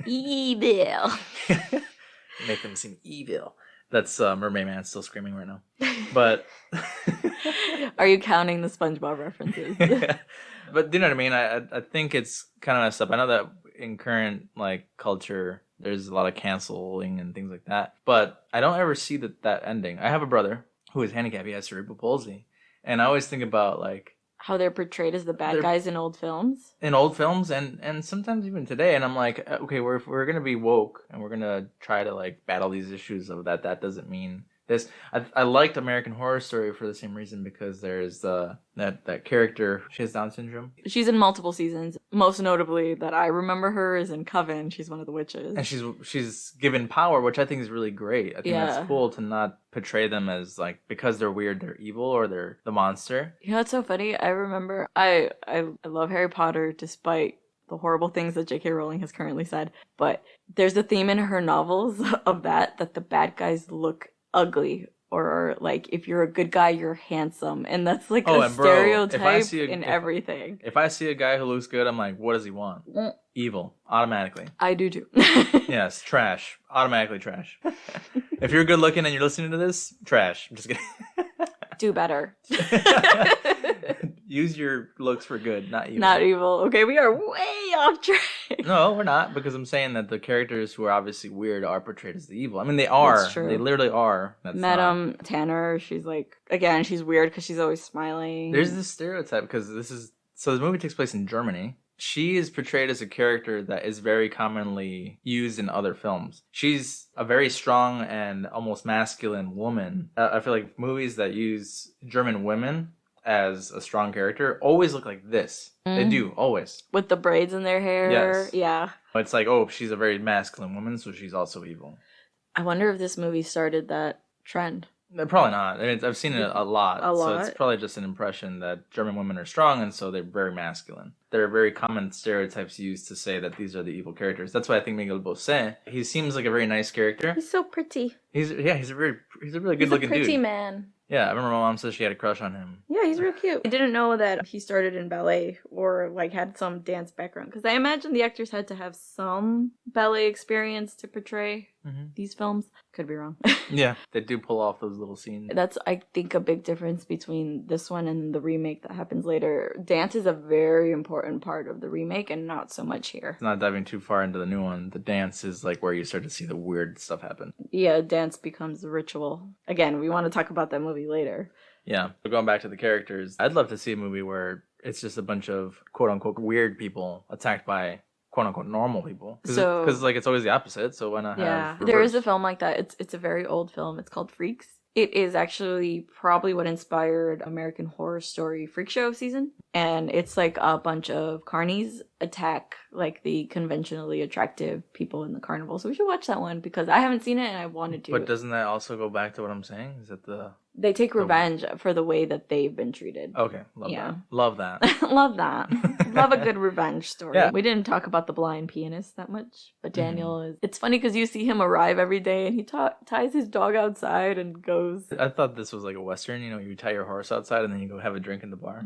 Evil. Make them seem evil. That's Mermaid Man still screaming right now. But... Are you counting the SpongeBob references? But do you know what I mean? I think it's kind of messed up. I know that in current like culture, there's a lot of canceling and things like that. But I don't ever see that ending. I have a brother who is handicapped. He has cerebral palsy. And I always think about like... how they're portrayed as the bad guys in old films? In old films and sometimes even today. And I'm like, okay, if we're going to be woke and we're going to try to like battle these issues of that doesn't mean... this. I liked American Horror Story for the same reason, because there's that character. She has Down syndrome. She's in multiple seasons. Most notably, that I remember her is in Coven. She's one of the witches, and she's given power, which I think is really great. I think that's cool to not portray them as like, because they're weird, they're evil or they're the monster. You know what's so funny? I remember I love Harry Potter despite the horrible things that J.K. Rowling has currently said, but there's a theme in her novels of that the bad guys look ugly, or like if you're a good guy you're handsome, and that's like a stereotype in everything. If I see a guy who looks good, I'm like, what does he want? Evil, automatically. I do too. Yes, trash, automatically trash. If you're good looking and you're listening to this, trash. I'm just kidding. Do better. Use your looks for good, not evil. Not evil. Okay, we are way off track. No, we're not, because I'm saying that the characters who are obviously weird are portrayed as the evil. I mean, they are. That's true. They literally are. Madame Tanner, she's like, again, she's weird because she's always smiling. There's this stereotype, because so the movie takes place in Germany. She is portrayed as a character that is very commonly used in other films. She's a very strong and almost masculine woman. I feel like movies that use German women as a strong character always look like this. They do, always. With the braids in their hair. Yes. Yeah. It's like, oh, she's a very masculine woman, so she's also evil. I wonder if this movie started that trend. Probably not. I mean, I've seen it a lot. So it's probably just an impression that German women are strong, and so they're very masculine. There are very common stereotypes used to say that these are the evil characters. That's why I think Miguel Bose, he seems like a very nice character. He's so pretty. He's a really good looking dude. He's a pretty man. Yeah, I remember my mom said she had a crush on him. Yeah, he's real cute. I didn't know that he started in ballet or like had some dance background, because I imagine the actors had to have some ballet experience to portray these films. Could be wrong. Yeah, they do pull off those little scenes. That's, I think, a big difference between this one and the remake that happens later. Dance is a very important part of the remake, and not so much here. It's not diving too far into the new one. The dance is like where you start to see the weird stuff happen. Yeah, dance becomes a ritual. Again, we want to talk about that movie later. Yeah, but going back to the characters, I'd love to see a movie where it's just a bunch of quote-unquote weird people attacked by quote-unquote normal people. Because like it's always the opposite, so why not have reverse? There is a film like that. It's a very old film. It's called Freaks. It is actually probably what inspired American Horror Story Freak Show season. And it's like a bunch of carnies attack like the conventionally attractive people in the carnival. So we should watch that one, because I haven't seen it and I wanted to. But doesn't that also go back to what I'm saying? Is that they take revenge for the way that they've been treated. Okay, love that. Love that. Love a good revenge story. Yeah. We didn't talk about the blind pianist that much, but Daniel is... It's funny because you see him arrive every day and he ties his dog outside and goes... I thought this was like a Western, you tie your horse outside and then you go have a drink in the bar.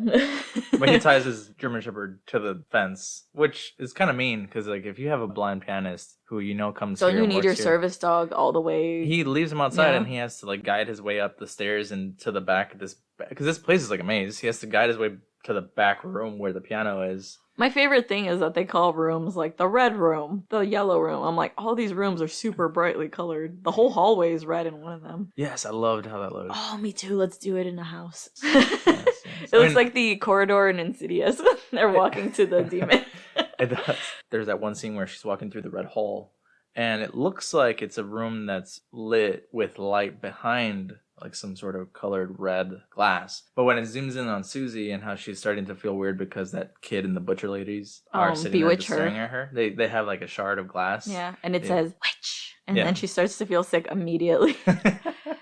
But he ties his German Shepherd to the fence, which is kind of mean because, like, if you have a blind pianist who comes Don't here you and need your works here, service dog all the way? he leaves him outside Yeah. and he has to, like, guide his way up the stairs and to the back of this, because this place is like a maze. He has to guide his way to the back room where the piano is. My favorite thing is that they call rooms like the red room, the yellow room. I'm like, all these rooms are super brightly colored. The whole hallway is red in one of them. Yes, I loved how that looked. Oh, me too. Let's do it in a house. Yes. It looks like the corridor in Insidious. They're walking to the demon. It does. There's that one scene where she's walking through the red hall, and it looks like it's a room that's lit with light behind, like some sort of colored red glass. But when it zooms in on Susie and how she's starting to feel weird because that kid and the butcher ladies are sitting there just staring at her, they have like a shard of glass. Yeah, and it says witch, and then she starts to feel sick immediately.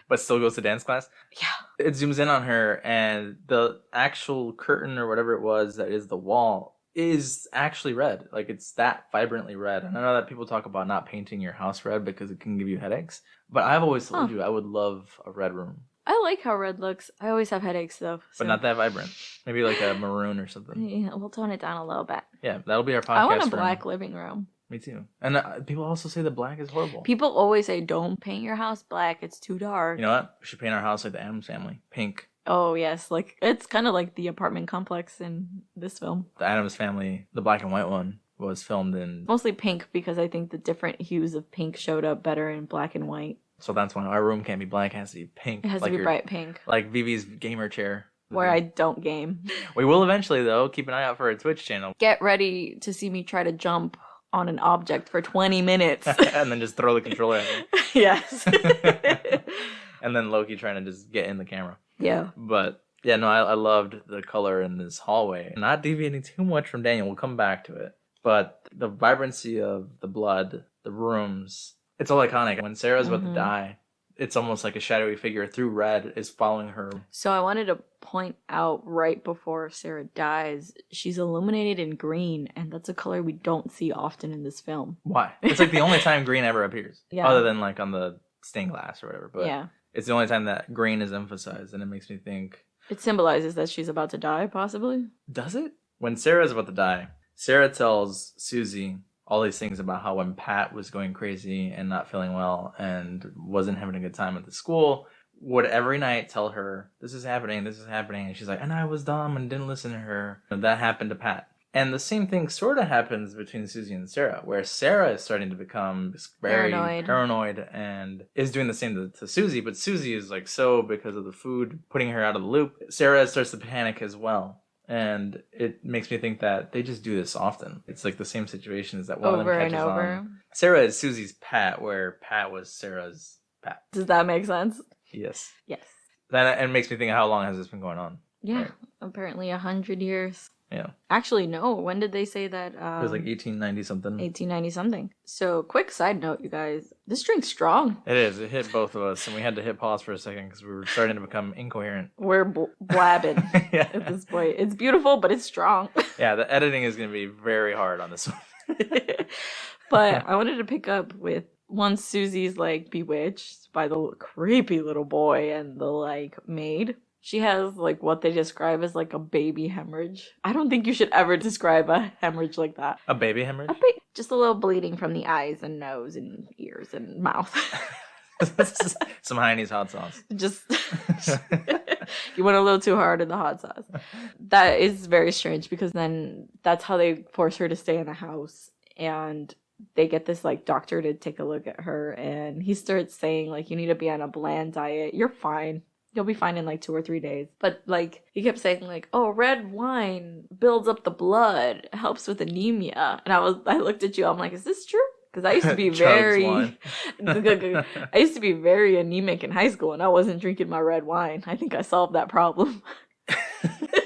But still goes to dance class. Yeah. It zooms in on her, and the actual curtain or whatever it was that is the wall is actually red. Like, it's that vibrantly red. And I know that people talk about not painting your house red because it can give you headaches, but I've always told you I would love a red room. I like how red looks. I always have headaches though. So. But not that vibrant. Maybe like a maroon or something. Yeah, we'll tone it down a little bit. Yeah, that'll be our podcast. I want a black living room. Me too. And people also say that black is horrible. People always say, don't paint your house black. It's too dark. You know what? We should paint our house like the Addams Family. Pink. Oh, yes. Like, it's kind of like the apartment complex in this film. The Addams Family, the black and white one, was filmed in... Mostly pink because I think the different hues of pink showed up better in black and white. So that's why our room can't be black. It has to be pink. It has to be bright pink. Like Vivi's gamer chair. Where I don't game. We will eventually, though. Keep an eye out for our Twitch channel. Get ready to see me try to jump on an object for 20 minutes. And then just throw the controller at me. Yes. And then Loki trying to just get in the camera. Yeah. But, yeah, no, I loved the color in this hallway. Not deviating too much from Daniel. We'll come back to it. But the vibrancy of the blood, the rooms, it's all iconic. When Sarah's about to die, it's almost like a shadowy figure through red is following her. So I wanted to point out right before Sarah dies, she's illuminated in green, and that's a color we don't see often in this film. Why? It's like the only time green ever appears. Yeah. Other than like on the stained glass or whatever. But yeah. It's the only time that green is emphasized, and it makes me think... It symbolizes that she's about to die, possibly? Does it? When Sarah's about to die, Sarah tells Susie all these things about how when Pat was going crazy and not feeling well and wasn't having a good time at the school, would every night tell her, this is happening, and she's like, and I was dumb and didn't listen to her. And that happened to Pat. And the same thing sort of happens between Susie and Sarah, where Sarah is starting to become very paranoid and is doing the same to Susie, but Susie is like because of the food, putting her out of the loop. Sarah starts to panic as well. And it makes me think that they just do this often. It's like the same situation as that one of them catches on. Sarah is Susie's Pat, where Pat was Sarah's Pat. Does that make sense? Yes. Yes. And it makes me think, how long has this been going on? Yeah, right? Apparently 100 years. Yeah. Actually, no. When did they say that? It was like 1890-something. 1890-something. So, quick side note, you guys. This drink's strong. It is. It hit both of us, and we had to hit pause for a second because we were starting to become incoherent. We're blabbing at this point. It's beautiful, but it's strong. Yeah, the editing is going to be very hard on this one. But I wanted to pick up with once Susie's like bewitched by the creepy little boy and the like maid. She has, like, what they describe as, like, a baby hemorrhage. I don't think you should ever describe a hemorrhage like that. A baby hemorrhage? Just a little bleeding from the eyes and nose and ears and mouth. Some Heine's hot sauce. Just you went a little too hard in the hot sauce. That is very strange because then that's how they force her to stay in the house. And they get this, like, doctor to take a look at her. And he starts saying, like, you need to be on a bland diet. You're fine. You'll be fine in like 2 or 3 days. But like he kept saying like, oh, red wine builds up the blood, helps with anemia. And I looked at you, I'm like, is this true? Because I used to be I used to be very anemic in high school and I wasn't drinking my red wine. I think I solved that problem.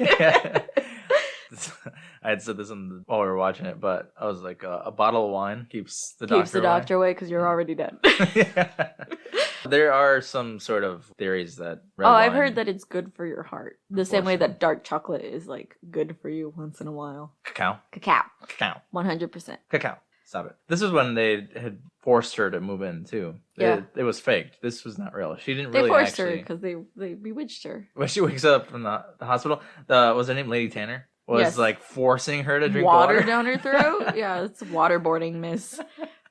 Yeah. I had said this while we were watching it, but I was like, a bottle of wine keeps the doctor away because you're already dead. Yeah. There are some sort of theories that I've heard that it's good for your heart. The same way that dark chocolate is like good for you once in a while. Cacao. 100%. Cacao. Stop it. This is when they had forced her to move in too. Yeah. It was faked. This was not real. She didn't really They forced her because they bewitched her. When she wakes up from the hospital, was her name Lady Tanner? was like forcing her to drink water down her throat. Yeah, it's waterboarding, Miss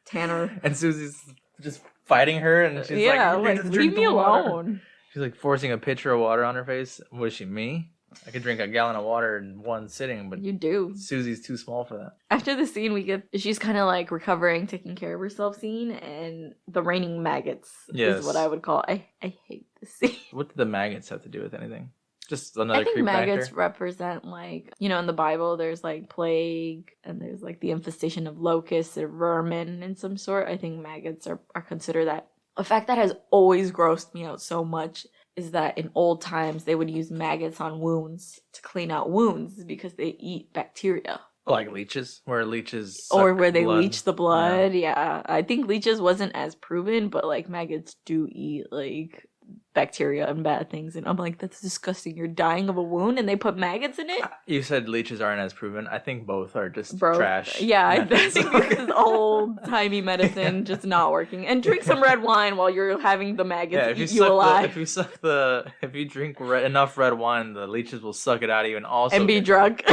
Tanner. And Susie's just fighting her, and she's like leave me alone. She's like forcing a pitcher of water on her face. Was she me? I could drink a gallon of water in one sitting, but you do. Susie's too small for that. After the scene, she's kind of like recovering, taking care of herself scene, and the raining maggots is what I would call. I hate this scene. What did the maggots have to do with anything? Just another creep factor? I think maggots represent, like, in the Bible, there's, like, plague, and there's, like, the infestation of locusts or vermin in some sort. I think maggots are considered that. A fact that has always grossed me out so much is that in old times, they would use maggots on wounds to clean out wounds because they eat bacteria. Like leeches? Where leeches or where they leech the blood, yeah. I think leeches wasn't as proven, but, like, maggots do eat, like, bacteria and bad things, and I'm like, that's disgusting. You're dying of a wound and they put maggots in it. You said leeches aren't as proven. I think both are just trash. Yeah, I think this is old-timey medicine just not working. And drink some red wine while you're having the maggots eat you alive. If you drink enough red wine, the leeches will suck it out of you and be drunk.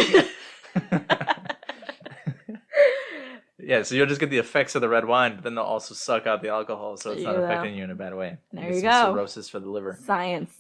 Yeah, so you'll just get the effects of the red wine, but then they'll also suck out the alcohol, so it's not affecting you in a bad way. There you go. Cirrhosis for the liver. Science.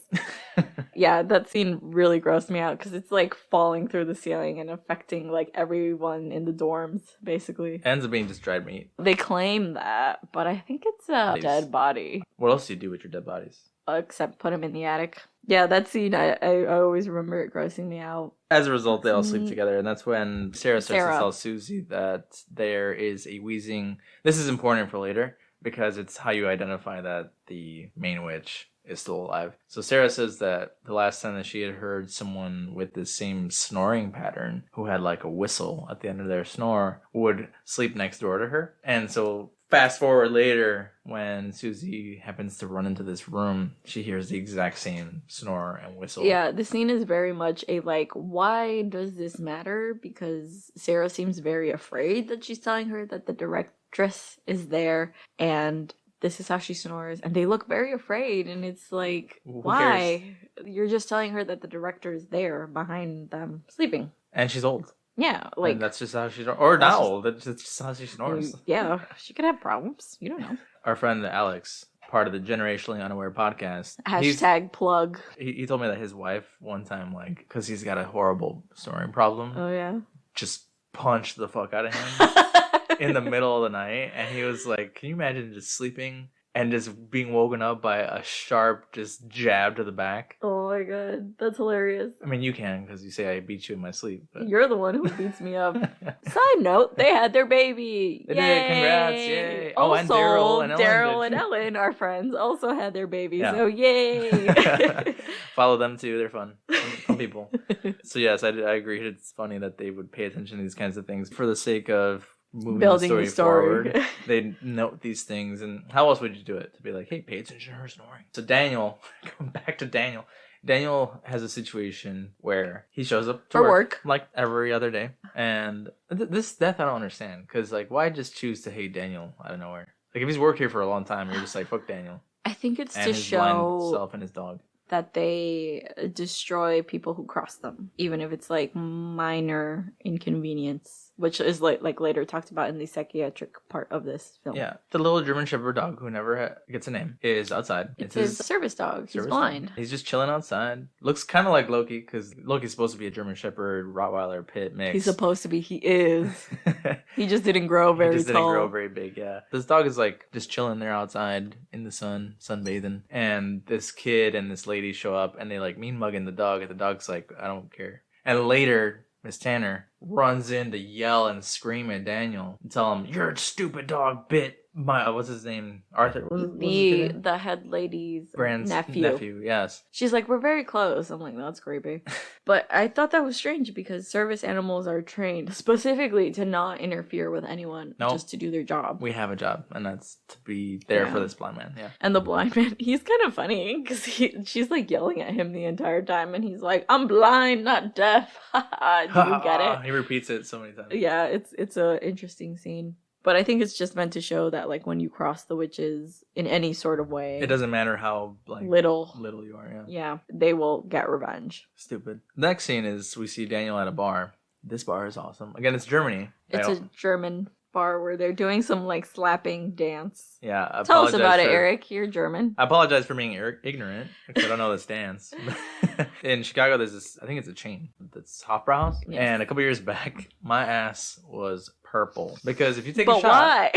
Yeah, that scene really grossed me out because it's like falling through the ceiling and affecting like everyone in the dorms, basically. Ends up being just dried meat. They claim that, but I think it's a dead body. What else do you do with your dead bodies? Except put them in the attic. Yeah, that scene, I always remember it grossing me out. As a result, they all sleep together, and that's when Sarah starts to tell Susie that there is a wheezing. This is important for later, because it's how you identify that the main witch is still alive. So Sarah says that the last time that she had heard someone with the same snoring pattern, who had like a whistle at the end of their snore, would sleep next door to her. And so fast forward later, when Susie happens to run into this room, she hears the exact same snore and whistle. Yeah, the scene is very much a like, why does this matter? Because Sarah seems very afraid that she's telling her that the directress is there and this is how she snores. And they look very afraid, and it's like, why? You're just telling her that the director is there behind them sleeping. And she's old. Yeah, like... And that's just how she snores. Or not old, that's just how she snores. Yeah, she could have problems. You don't know. Our friend Alex, part of the Generationally Unaware podcast. Hashtag plug. He told me that his wife one time, like, because he's got a horrible snoring problem. Oh, yeah? Just punched the fuck out of him in the middle of the night. And he was like, can you imagine just sleeping and just being woken up by a sharp just jab to the back? Oh my god, that's hilarious. I mean, you can, because you say I beat you in my sleep. But... You're the one who beats me up. Side note, they had their baby. They did, congrats, yay. Also, and Daryl and Ellen, our friends, also had their baby, so yay. Follow them too, they're fun people. So yes, I agree, it's funny that they would pay attention to these kinds of things for the sake of building the story forward. They note these things, and how else would you do it? To be like, hey, pay attention to her snoring. So Daniel, going back to Daniel has a situation where he shows up to work like every other day, and this death I don't understand, because like, why just choose to hate Daniel out of nowhere? Like, if he's worked here for a long time, you're just like, fuck Daniel. I think it's and to his show blind self and his dog that they destroy people who cross them, even if it's like minor inconvenience, which is like later talked about in the psychiatric part of this film. Yeah, the little German Shepherd dog who never gets a name is outside. It's his service dog. He's blind. He's just chilling outside. Looks kind of like Loki, because Loki's supposed to be a German Shepherd Rottweiler pit mix. He's supposed to be. He is. He just didn't grow very tall. He just didn't grow very big. Yeah, this dog is like just chilling there outside in the sun, sunbathing, and this kid and this lady show up, and they like mean mugging the dog, and the dog's like, I don't care. And later, Miss Tanner runs in to yell and scream at Daniel and tell him, "Your stupid dog bit my..." What's his name? Arthur? The head lady's nephew. Yes. She's like, we're very close. I'm like, that's creepy. But I thought that was strange, because service animals are trained specifically to not interfere with anyone, just to do their job. We have a job, and that's to be there for this blind man. Yeah. And the blind man, he's kind of funny, because she's like yelling at him the entire time, and he's like, I'm blind, not deaf. Do you get it? He repeats it so many times. Yeah, it's an interesting scene. But I think it's just meant to show that, like, when you cross the witches in any sort of way, It doesn't matter how like little you are. yeah, they will get revenge. Stupid. Next scene is we see Daniel at a bar. This bar is awesome. Again, it's Germany. It's a German bar where they're doing some like slapping dance. Yeah. Tell us about it, Eric. You're German. I apologize for being ignorant because I don't know this dance. In Chicago, there's this, I think it's a chain. That's Hofbrauhaus. Yes. And a couple years back, my ass was purple. Because if you take a shot. Why?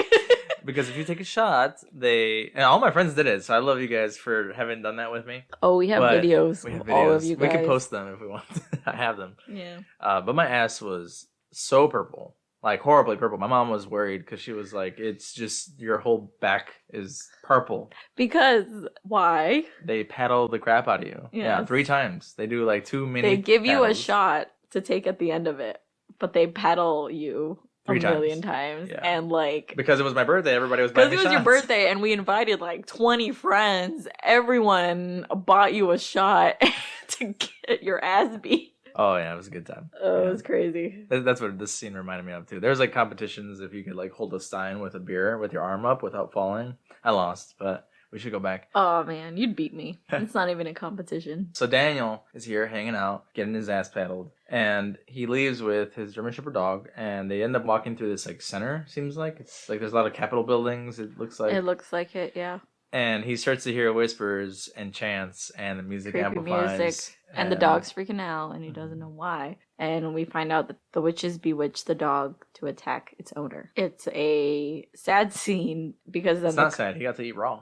Because if you take a shot, and all my friends did it, so I love you guys for having done that with me. Oh, we have videos of all of you guys. We can post them if we want. I have them. Yeah. But my ass was so purple, like horribly purple. My mom was worried because she was like, "It's just your whole back is purple." Because why? They paddle the crap out of you. Yes. Yeah, 3 times. They do like 2 mini. They give paddles. you a shot to take at the end of it, but they paddle you 3 a million times. Yeah. And like, because it was my birthday, everybody was buying me shots. Because it was your birthday and we invited like 20 friends. Everyone bought you a shot to get your ass beat. Oh yeah, it was a good time. Oh, yeah. It was crazy. That's what this scene reminded me of too. There was like competitions if you could like hold a stein with a beer with your arm up without falling. I lost, but we should go back. Oh man, you'd beat me. It's not even a competition. So Daniel is here hanging out, getting his ass paddled, and he leaves with his German Shepherd dog, and they end up walking through this like center, seems like. It's like there's a lot of Capitol buildings, it looks like. It looks like it, yeah. And he starts to hear whispers and chants, and the music creepy amplifies. Music, and the dog's freaking out, and he doesn't know why. And we find out that the witches bewitch the dog to attack its owner. It's a sad scene because then it's not sad. He got to eat raw,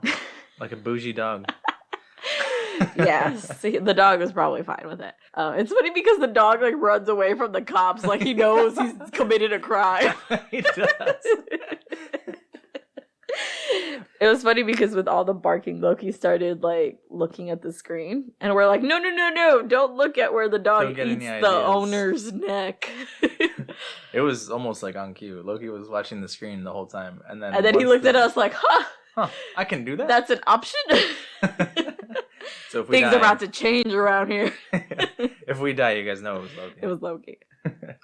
like a bougie dog. Yes, the dog was probably fine with it. It's funny because the dog like runs away from the cops, like he knows he's committed a crime. He does. It was funny because with all the barking, Loki started like looking at the screen, and we're like, no, don't look at where the dog eats the owner's neck. It was almost like on cue. Loki was watching the screen the whole time, and then he looked at us like, huh, I can do that. That's an option. So if we things die, are about to change around here. If we die, you guys know it was Loki. It was Loki.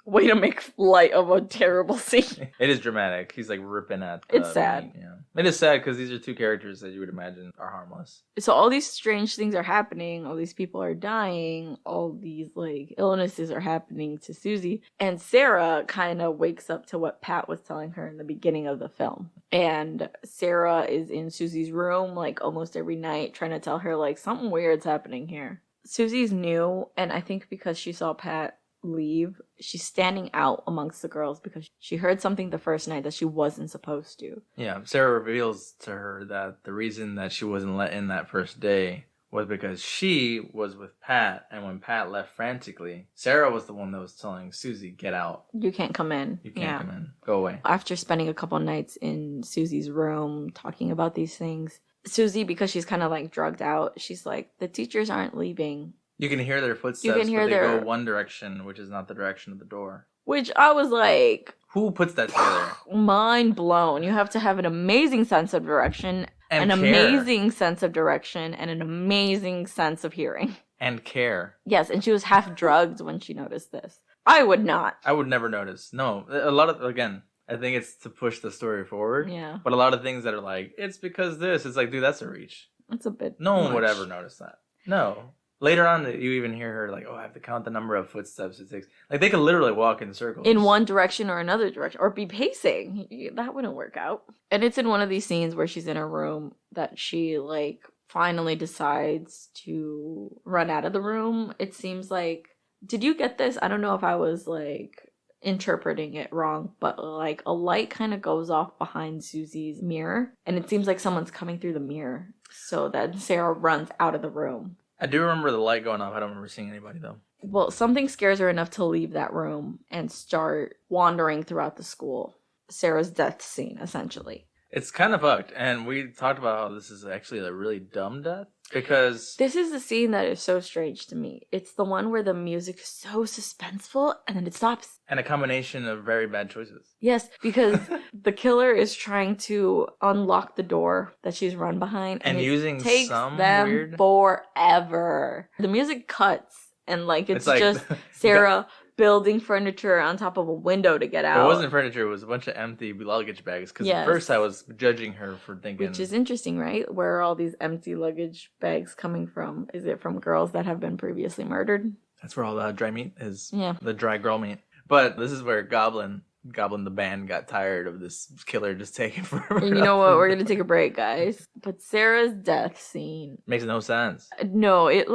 Way to make light of a terrible scene. It is dramatic. He's like ripping at it's sad. Meat, yeah. It is sad because these are 2 characters that you would imagine are harmless. So all these strange things are happening. All these people are dying. All these like illnesses are happening to Susie. And Sarah kind of wakes up to what Pat was telling her in the beginning of the film. And Sarah is in Susie's room like almost every night trying to tell her like something weird's happening here. Susie's new, and I think because she saw Pat leave, she's standing out amongst the girls because she heard something the first night that she wasn't supposed to. Yeah, Sarah reveals to her that the reason that she wasn't let in that first day was because she was with Pat, and when Pat left frantically, Sarah was the one that was telling Susie, get out. You can't come in. You can't come in. Go away. After spending a couple nights in Susie's room talking about these things, Susie, because she's kind of like drugged out, she's like, the teachers aren't leaving. You can hear their footsteps, but they go one direction, which is not the direction of the door. Which I was like... Who puts that together? Mind blown. You have to have an amazing sense of direction, an amazing sense of direction, and an amazing sense of hearing. And care. Yes, and she was half drugged when she noticed this. I would not. I would never notice. No. A lot of, again, I think it's to push the story forward. Yeah. But a lot of things that are like, it's because this, it's like, dude, that's a reach. It's a bit No one would ever notice that. No. Later on, you even hear her like, oh, I have to count the number of footsteps it takes. Like, they could literally walk in circles. In one direction or another direction. Or be pacing. That wouldn't work out. And it's in one of these scenes where she's in her room that she, like, finally decides to run out of the room. It seems like... Did you get this? I don't know if I was, like, interpreting it wrong. But, like, a light kind of goes off behind Susie's mirror. And it seems like someone's coming through the mirror. So that Sarah runs out of the room. I do remember the light going off. I don't remember seeing anybody, though. Well, something scares her enough to leave that room and start wandering throughout the school. Sarah's death scene, essentially. It's kind of fucked. And we talked about how this is actually a really dumb death. Because... This is the scene that is so strange to me. It's the one where the music is so suspenseful and then it stops. And a combination of very bad choices. Yes, because the killer is trying to unlock the door that she's run behind. And using takes some them weird... forever. The music cuts and like it's like just Sarah building furniture on top of a window to get out. It wasn't furniture. It was a bunch of empty luggage bags. Because at first I was judging her for thinking... Which is interesting, right? Where are all these empty luggage bags coming from? Is it from girls that have been previously murdered? That's where all the dry meat is. Yeah. The dry girl meat. But this is where Goblin the band got tired of this killer just taking forever. And you know what? We're going to take a break, guys. But Sarah's death scene... Makes no sense. No, it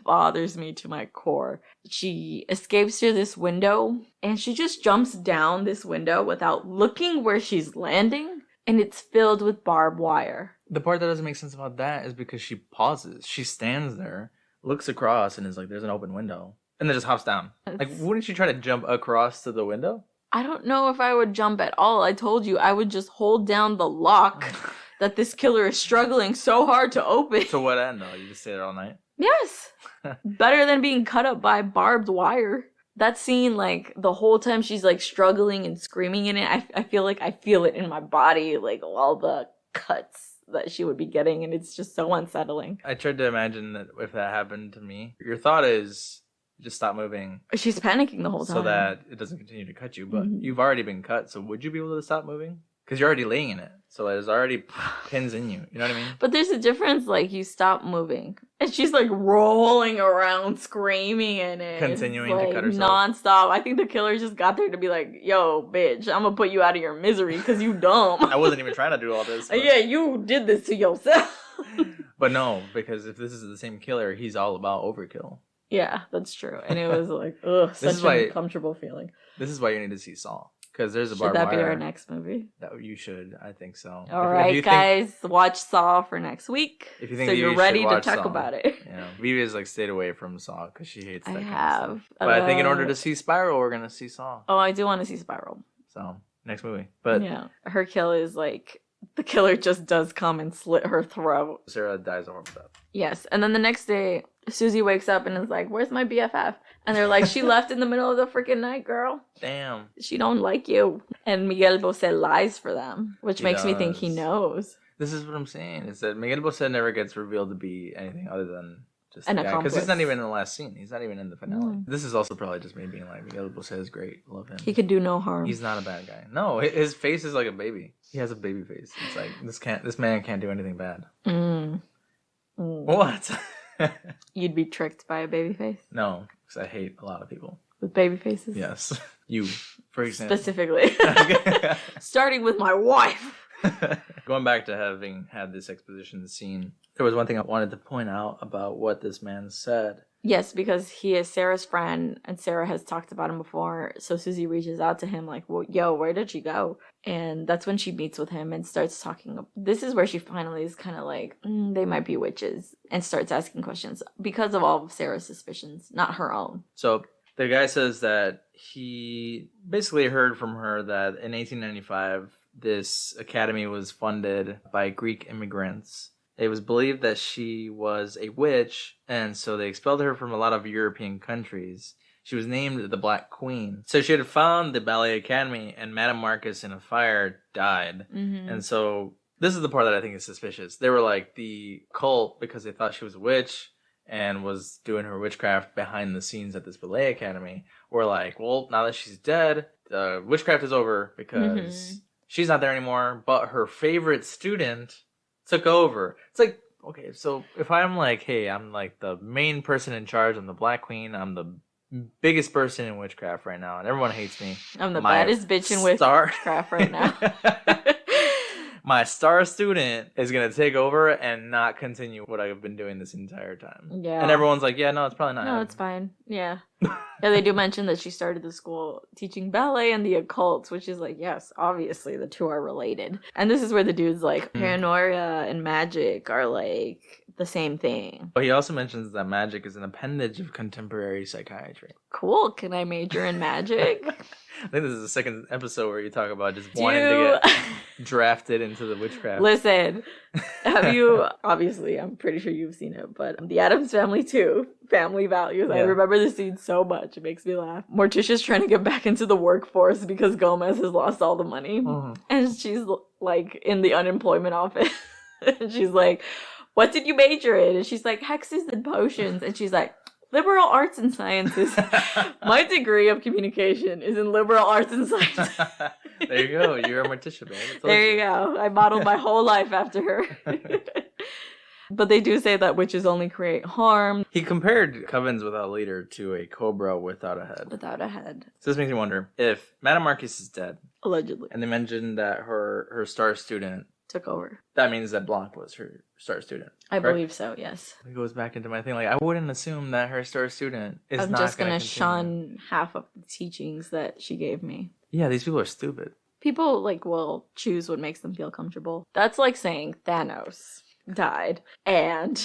bothers me to my core. She escapes through this window and she just jumps down this window without looking where she's landing, and it's filled with barbed wire. The part that doesn't make sense about that is because she pauses. She stands there, looks across, and is like, there's an open window. And then just hops down. Like, wouldn't she try to jump across to the window? I don't know if I would jump at all. I told you I would just hold down the lock that this killer is struggling so hard to open. To what end, though? You just stay there all night? Yes. Better than being cut up by barbed wire. That scene, the whole time she's, struggling and screaming in it, I feel like I feel it in my body, all the cuts that she would be getting, and it's just so unsettling. I tried to imagine that if that happened to me. Your thought is... just stop moving. She's panicking the whole time. So that it doesn't continue to cut you. But you've already been cut, so would you be able to stop moving? Because you're already laying in it. So there's already pins in you. You know what I mean? But there's a difference, you stop moving. And she's, rolling around, screaming in it. Continuing to cut herself. Nonstop. I think the killer just got there to be like, yo, bitch, I'm going to put you out of your misery because you dumb. I wasn't even trying to do all this. But... yeah, you did this to yourself. But no, because if this is the same killer, he's all about overkill. Yeah, that's true. And it was such an uncomfortable feeling. This is why you need to see Saw. Because there's a barbed wire. Should that be our next movie? That you should. I think so. All right, guys. Watch Saw for next week. If you think so you're ready to talk Saw. About it. Yeah. Vivi has stayed away from Saw because she hates that kind of stuff. But I think in order to see Spiral, we're going to see Saw. Oh, I do want to see Spiral. So, next movie. But yeah. Her kill is the killer just does come and slit her throat. Sarah dies a horrible death. Yes. And then the next day, Susie wakes up and is like, where's my BFF? And they're like, she left in the middle of the freaking night, girl. Damn. She don't like you. And Miguel Bose lies for them, which makes me think he knows. This is what I'm saying, is that Miguel Bose never gets revealed to be anything other than just an the guy. accomplice. Because he's not even in the last scene. He's not even in the finale. This is also probably just me being like, Miguel Bose is great. Love him. He could do no harm. He's not a bad guy. No, his face is like a baby. He has a baby face. It's like, this man can't do anything bad. What? You'd be tricked by a baby face? No, because I hate a lot of people. With baby faces? Yes. You, for example. Specifically. Starting with my wife. Going back to having had this exposition scene, there was one thing I wanted to point out about what this man said. Yes, because he is Sarah's friend, and Sarah has talked about him before. So Susie reaches out to him like, well, yo, where did she go? And that's when she meets with him and starts talking. This is where she finally is kind of like, they might be witches, and starts asking questions because of all of Sarah's suspicions, not her own. So the guy says that he basically heard from her that in 1895, this academy was funded by Greek immigrants. It was believed that she was a witch, and so they expelled her from a lot of European countries. She was named the Black Queen. So she had found the ballet academy, and Madame Markos in a fire died. And so this is the part that I think is suspicious. They were like the cult, because they thought she was a witch and was doing her witchcraft behind the scenes at this ballet academy, were like, well, now that she's dead, the witchcraft is over because she's not there anymore, but her favorite student took over. It's like, okay, so if I'm like, hey, I'm like the main person in charge, I'm the Black Queen, I'm the biggest person in witchcraft right now, and everyone hates me. I'm the baddest bitch in witchcraft right now. My star student is going to take over and not continue what I've been doing this entire time. Yeah. And everyone's like, yeah, no, it's probably not No, happening. it's fine. Yeah. Yeah, they do mention that she started the school teaching ballet and the occult, which is like, yes, obviously the two are related. And this is where the dude's like, paranoia and magic are like the same thing. But he also mentions that magic is an appendage of contemporary psychiatry. Cool. Can I major in magic? I think this is the second episode where you talk about just wanting to get drafted into the witchcraft. Listen, have you, obviously, I'm pretty sure you've seen it, but The Addams Family 2, Family Values. Yeah. I remember the scene so much. It makes me laugh. Morticia's trying to get back into the workforce because Gomez has lost all the money. And she's like in the unemployment office. And she's like, what did you major in? And she's like, hexes and potions. And she's like, Liberal arts and sciences. My degree of communication is in liberal arts and science. There you go. You're a Morticia, man. There you go. I modeled my whole life after her. But they do say that witches only create harm. He compared covens without a leader to a cobra without a head. Without a head. So this makes me wonder, if Madame Markos is dead, allegedly, and they mentioned that her star student took over, that means that Blanc was her star student. I believe so, yes. It goes back into my thing, like, I wouldn't assume that her star student is I'm not just going to shun half of the teachings that she gave me. Yeah, these people are stupid. People, will choose what makes them feel comfortable. That's like saying Thanos died, and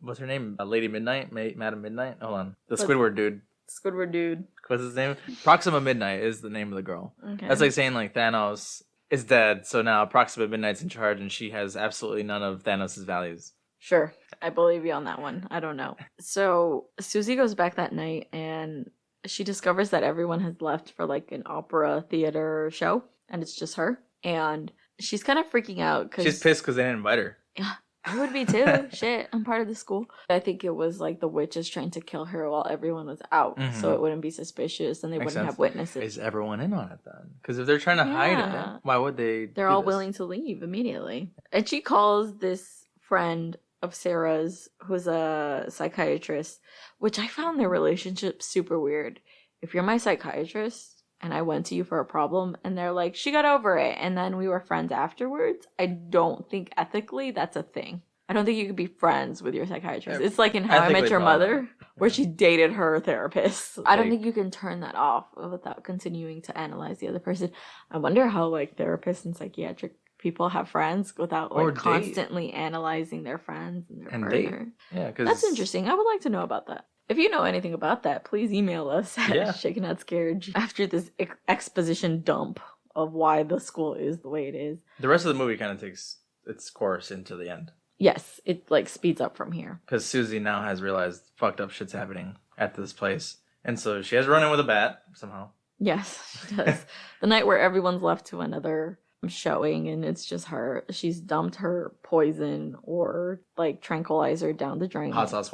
what's her name? Lady Midnight? Madam Midnight? Hold on. The Squidward dude. Squidward dude. What's his name? Proxima Midnight is the name of the girl. Okay. That's like saying, Thanos is dead, so now Proxima Midnight's in charge, and she has absolutely none of Thanos' values. Sure. I believe you on that one. I don't know. So, Susie goes back that night, and she discovers that everyone has left for, an opera theater show, and it's just her. And she's kind of freaking out, because... She's pissed because they didn't invite her. Yeah, I would be too. Shit, I'm part of the school. I think it was the witches trying to kill her while everyone was out, so it wouldn't be suspicious and they wouldn't have witnesses. Is everyone in on it then? Because if they're trying to hide it, why would they? They're all willing to leave immediately. And she calls this friend of Sarah's, who's a psychiatrist, which I found their relationship super weird. If you're my psychiatrist and I went to you for a problem, and they're like, she got over it, and then we were friends afterwards, I don't think ethically that's a thing. I don't think you could be friends with your psychiatrist. It's like in How I Met Your Mother, where she dated her therapist. I don't think you can turn that off without continuing to analyze the other person. I wonder how, therapists and psychiatric people have friends without, constantly analyzing their friends and their partner. Yeah, because... That's interesting. I would like to know about that. If you know anything about that, please email us at Shaken Not Scared after this exposition dump of why the school is the way it is. The rest of the movie kind of takes its course into the end. Yes, it speeds up from here. Because Susie now has realized fucked up shit's happening at this place. And so she has run in with a bat, somehow. Yes, she does. The night where everyone's left to another showing and it's just her. She's dumped her poison or tranquilizer down the drain. Hot sauce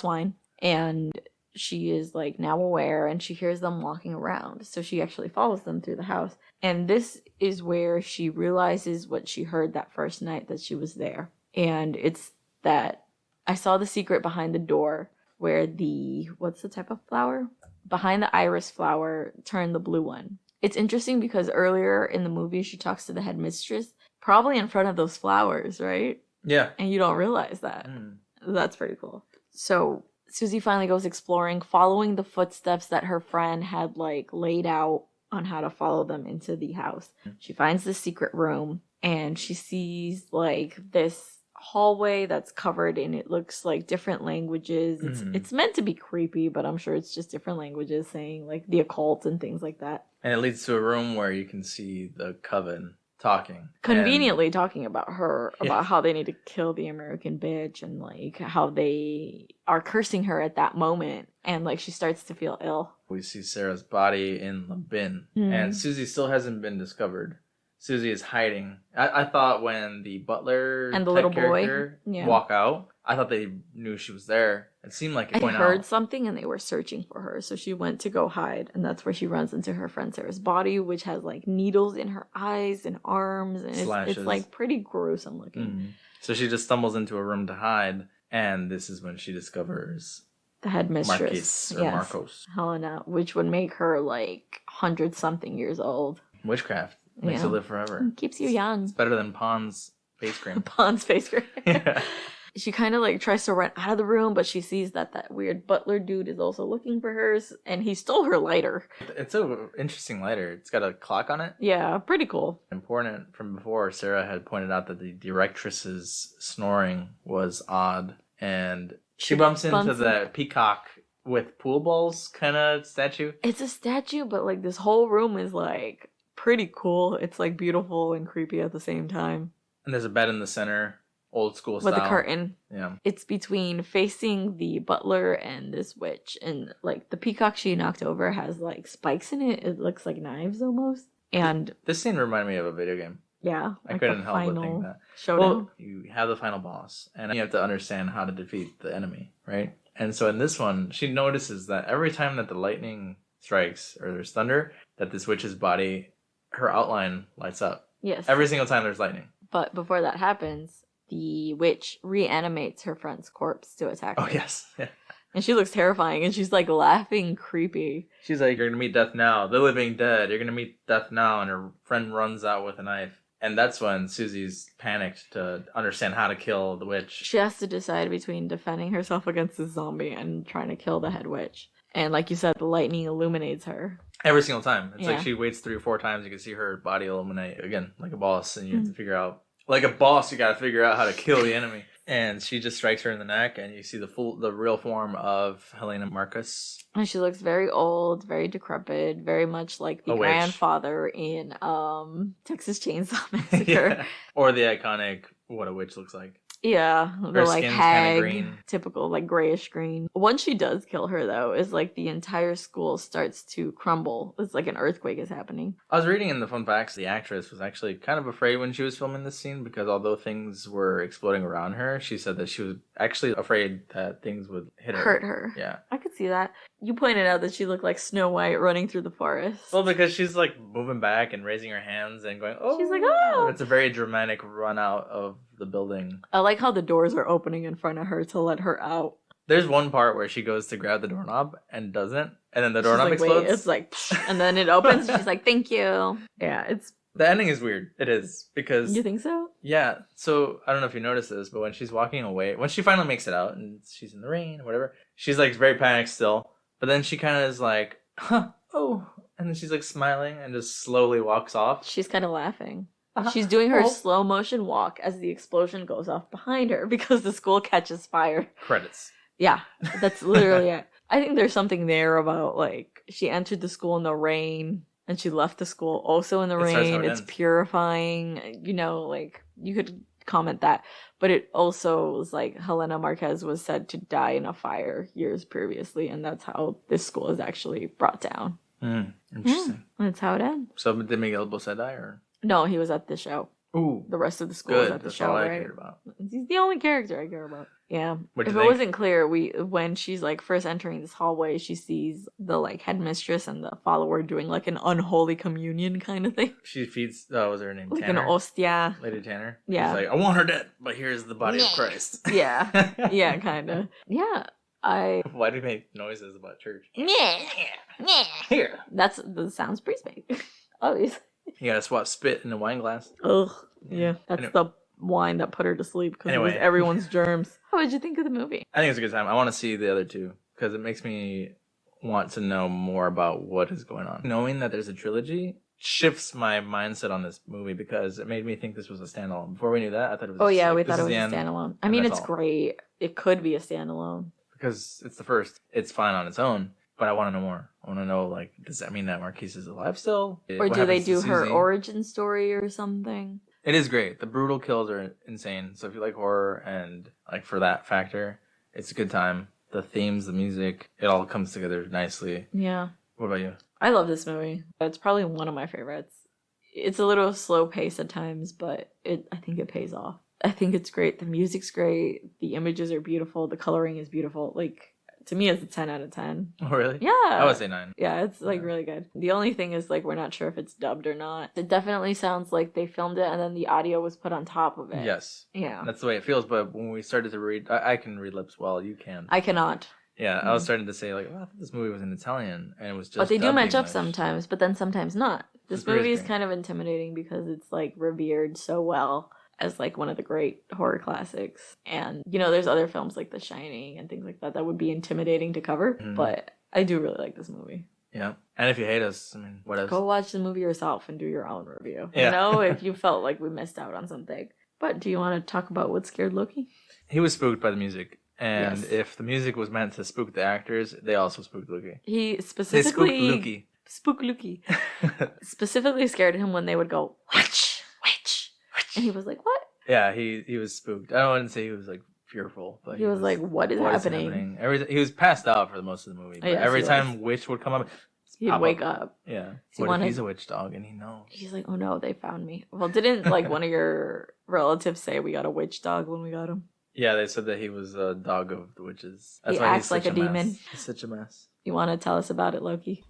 wine. And she is now aware, and she hears them walking around. So she actually follows them through the house. And this is where she realizes what she heard that first night that she was there. And it's that I saw the secret behind the door where what's the type of flower? Behind the iris flower turned the blue one. It's interesting because earlier in the movie, she talks to the headmistress, probably in front of those flowers, right? Yeah. And you don't realize that. That's pretty cool. So Susie finally goes exploring, following the footsteps that her friend had laid out on how to follow them into the house. She finds the secret room and she sees this hallway that's covered in, it looks like different languages. It's meant to be creepy, but I'm sure it's just different languages saying the occult and things like that. And it leads to a room where you can see the coven talking. Conveniently talking about her, about how they need to kill the American bitch and how they are cursing her at that moment. And she starts to feel ill. We see Sarah's body in the bin. And Susie still hasn't been discovered. Susie is hiding. I thought when the butler and the little boy walk out, I thought they knew she was there. It seemed like it went out. I heard something and they were searching for her. So she went to go hide. And that's where she runs into her friend Sarah's body, which has needles in her eyes and arms. And it's pretty gruesome looking. So she just stumbles into a room to hide. And this is when she discovers the headmistress. Markos. Helena, which would make her 100-something years old. Witchcraft. Makes you live forever. Keeps you young. It's better than Pond's face cream. Pond's face cream. Yeah. She kind of tries to run out of the room, but she sees that weird butler dude is also looking for hers, and he stole her lighter. It's an interesting lighter. It's got a clock on it. Yeah, pretty cool. Important from before, Sarah had pointed out that the directress's snoring was odd, and she bumps into the peacock with pool balls kind of statue. It's a statue, but this whole room is pretty cool. It's beautiful and creepy at the same time. And there's a bed in the center, old school style. With a curtain. Yeah. It's between facing the butler and this witch. And the peacock she knocked over has spikes in it. It looks like knives almost. And this scene reminded me of a video game. Yeah. I couldn't help but think that. Showdown. Well, you have the final boss, and you have to understand how to defeat the enemy, right? And so in this one, she notices that every time that the lightning strikes or there's thunder, that this witch's body, her outline lights up. Yes. Every single time there's lightning. But before that happens, the witch reanimates her friend's corpse to attack her. Oh, yes. Yeah. And she looks terrifying, and she's like laughing creepy. She's like, you're going to meet death now. The living dead. You're going to meet death now. And her friend runs out with a knife. And that's when Susie's panicked to understand how to kill the witch. She has to decide between defending herself against the zombie and trying to kill the head witch. And like you said, the lightning illuminates her. Every single time. It's Yeah. like she waits 3 or 4 times. You can see her body illuminate again, like a boss. And you have to figure out, like a boss, you got to figure out how to kill the enemy. And she just strikes her in the neck, and you see the real form of Helena Markos. And she looks very old, very decrepit, very much like the A witch. grandfather in Texas Chainsaw Massacre. Yeah. Or the iconic What a Witch Looks Like. Yeah, the Her like skin's kinda hag, green. typical like grayish green. Once she does kill her, though, is like the entire school starts to crumble. It's like an earthquake is happening. I was reading in the fun facts, the actress was actually kind of afraid when she was filming this scene because although things were exploding around her, she said that she was actually afraid that things would Hurt her. Yeah. I could see that. You pointed out that she looked like Snow White running through the forest. Well, because she's like moving back and raising her hands and going, oh. She's like, oh. It's a very dramatic run out of the building. I like how the doors are opening in front of her to let her out. There's one part where she goes to grab the doorknob and doesn't, and then the She's doorknob like, explodes. wait, it's like, psh, and then it opens. And she's like, thank you. Yeah, it's. The ending is weird. It is because You think so? yeah. So I don't know if you noticed this, but when she's walking away, when she finally makes it out and she's in the rain or whatever, she's like very panicked still. But then she kind of is like, huh, oh, and then she's like smiling and just slowly walks off. She's kind of laughing. Uh-huh. She's doing her Oh. slow motion walk as the explosion goes off behind her because the school catches fire. Credits. Yeah, that's literally it. I think there's something there about like she entered the school in the rain and she left the school also in the It starts how rain. it It's ends. purifying, you know, like you could comment that. But it also was like Helena Marquez was said to die in a fire years previously, and that's how this school is actually brought down. Interesting. That's how it ends. So did Miguel Bose die or? No, he was at the show. Ooh, The rest of the school was good. at the That's show, all I right? cared about. He's the only character I care about. Yeah. What'd If you it think? wasn't clear, when she's like first entering this hallway, she sees the like headmistress and the follower doing like an unholy communion kind of thing. She feeds. What was her name? Like Tanner. an ostia. Lady Tanner. Yeah. She's like, I want her dead, but here's the body of Christ. Yeah. Yeah, kind of. Yeah. Why do you make noises about church? Yeah. Here. That's the sounds priest make. Obviously. You gotta swap spit in a wine glass. Ugh. Yeah. That's Anyway. the wine that put her to sleep because it was Anyway. everyone's germs. How did you think of the movie? I think it's a good time. I want to see the other two because it makes me want to know more about what is going on. Knowing that there's a trilogy shifts my mindset on this movie because it made me think this was a standalone. Before we knew that, I thought it was. Oh just yeah, like, we this thought it is was the a end, standalone. I and mean, that's it's all. great. It could be a standalone. because it's the first. It's fine on its own, but I want to know more. I want to know, like, does that mean that Marquise is alive still? Or What do they happens to do her Susie? origin story or something? It is great. The brutal kills are insane. So if you like horror and like for that factor, it's a good time. The themes, the music, it all comes together nicely. Yeah. What about you? I love this movie. It's probably one of my favorites. It's a little slow pace at times, but I think it pays off. I think it's great. The music's great. The images are beautiful. The coloring is beautiful. Like, to me, it's a 10 out of 10. Oh, really? Yeah. I would say 9. Yeah, it's like Yeah. really good. The only thing is like we're not sure if it's dubbed or not. It definitely sounds like they filmed it and then the audio was put on top of it. Yes. Yeah. That's the way it feels. But when we started to read, I can read lips well. You can. I cannot. Yeah, I was starting to say, like, oh, I thought this movie was in Italian. And it was just. But they do dubbed match up English. sometimes, but then sometimes not. This Suspiria is movie is great. kind of intimidating because it's like revered so well as like one of the great horror classics. And you know, there's other films like The Shining and things like that that would be intimidating to cover, Mhm. but I do really like this movie. Yeah. And if you hate us, I mean, what else? Go watch the movie yourself and do your own review. Yeah. You know, if you felt like we missed out on something. But do you want to talk about what scared Loki? He was spooked by the music. And Yes. if the music was meant to spook the actors, they also spooked Loki. He They spooked specifically Loki. Spook Loki. Specifically scared him when they would go witch, witch, and he was like, "What?" Yeah, he was spooked. I don't want to say he was like fearful, but He was like, "What is happening?" He was passed out for the most of the movie. But Yes, every he time witch would come up, He'd pop wake up. Yeah. He What if wanted- he's a witch dog and he knows? He's like, "Oh no, they found me." Well, didn't like one of your relatives say we got a witch dog when we got him? Yeah, they said that he was a dog of the witches. That's He why acts like a demon. Mess. He's such a mess. You want to tell us about it, Loki?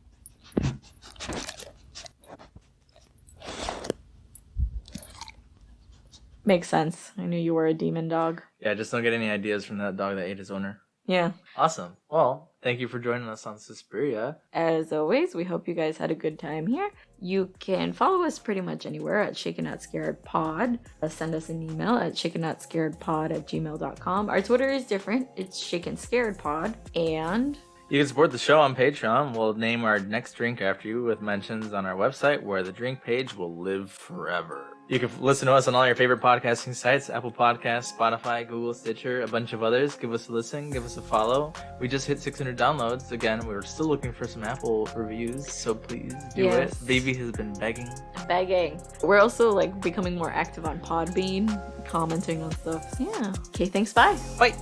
Makes sense. I knew you were a demon dog. Yeah, just don't get any ideas from that dog that ate his owner. Yeah. Awesome. Well, thank you for joining us on Suspiria. As always, we hope you guys had a good time here. You can follow us pretty much anywhere at Shaken Not Scared Pod. Send us an email at shakennot@gmail.com. Our Twitter is different. It's Shaken Scared Pod. And you can support the show on Patreon. We'll name our next drink after you with mentions on our website where the drink page will live forever. You can listen to us on all your favorite podcasting sites, Apple Podcasts, Spotify, Google, Stitcher, a bunch of others. Give us a listen, give us a follow. We just hit 600 downloads. Again, we're still looking for some Apple reviews, so please do it. Baby has been begging. We're also becoming more active on Podbean, commenting on stuff. Yeah. Okay, thanks, bye. Bye.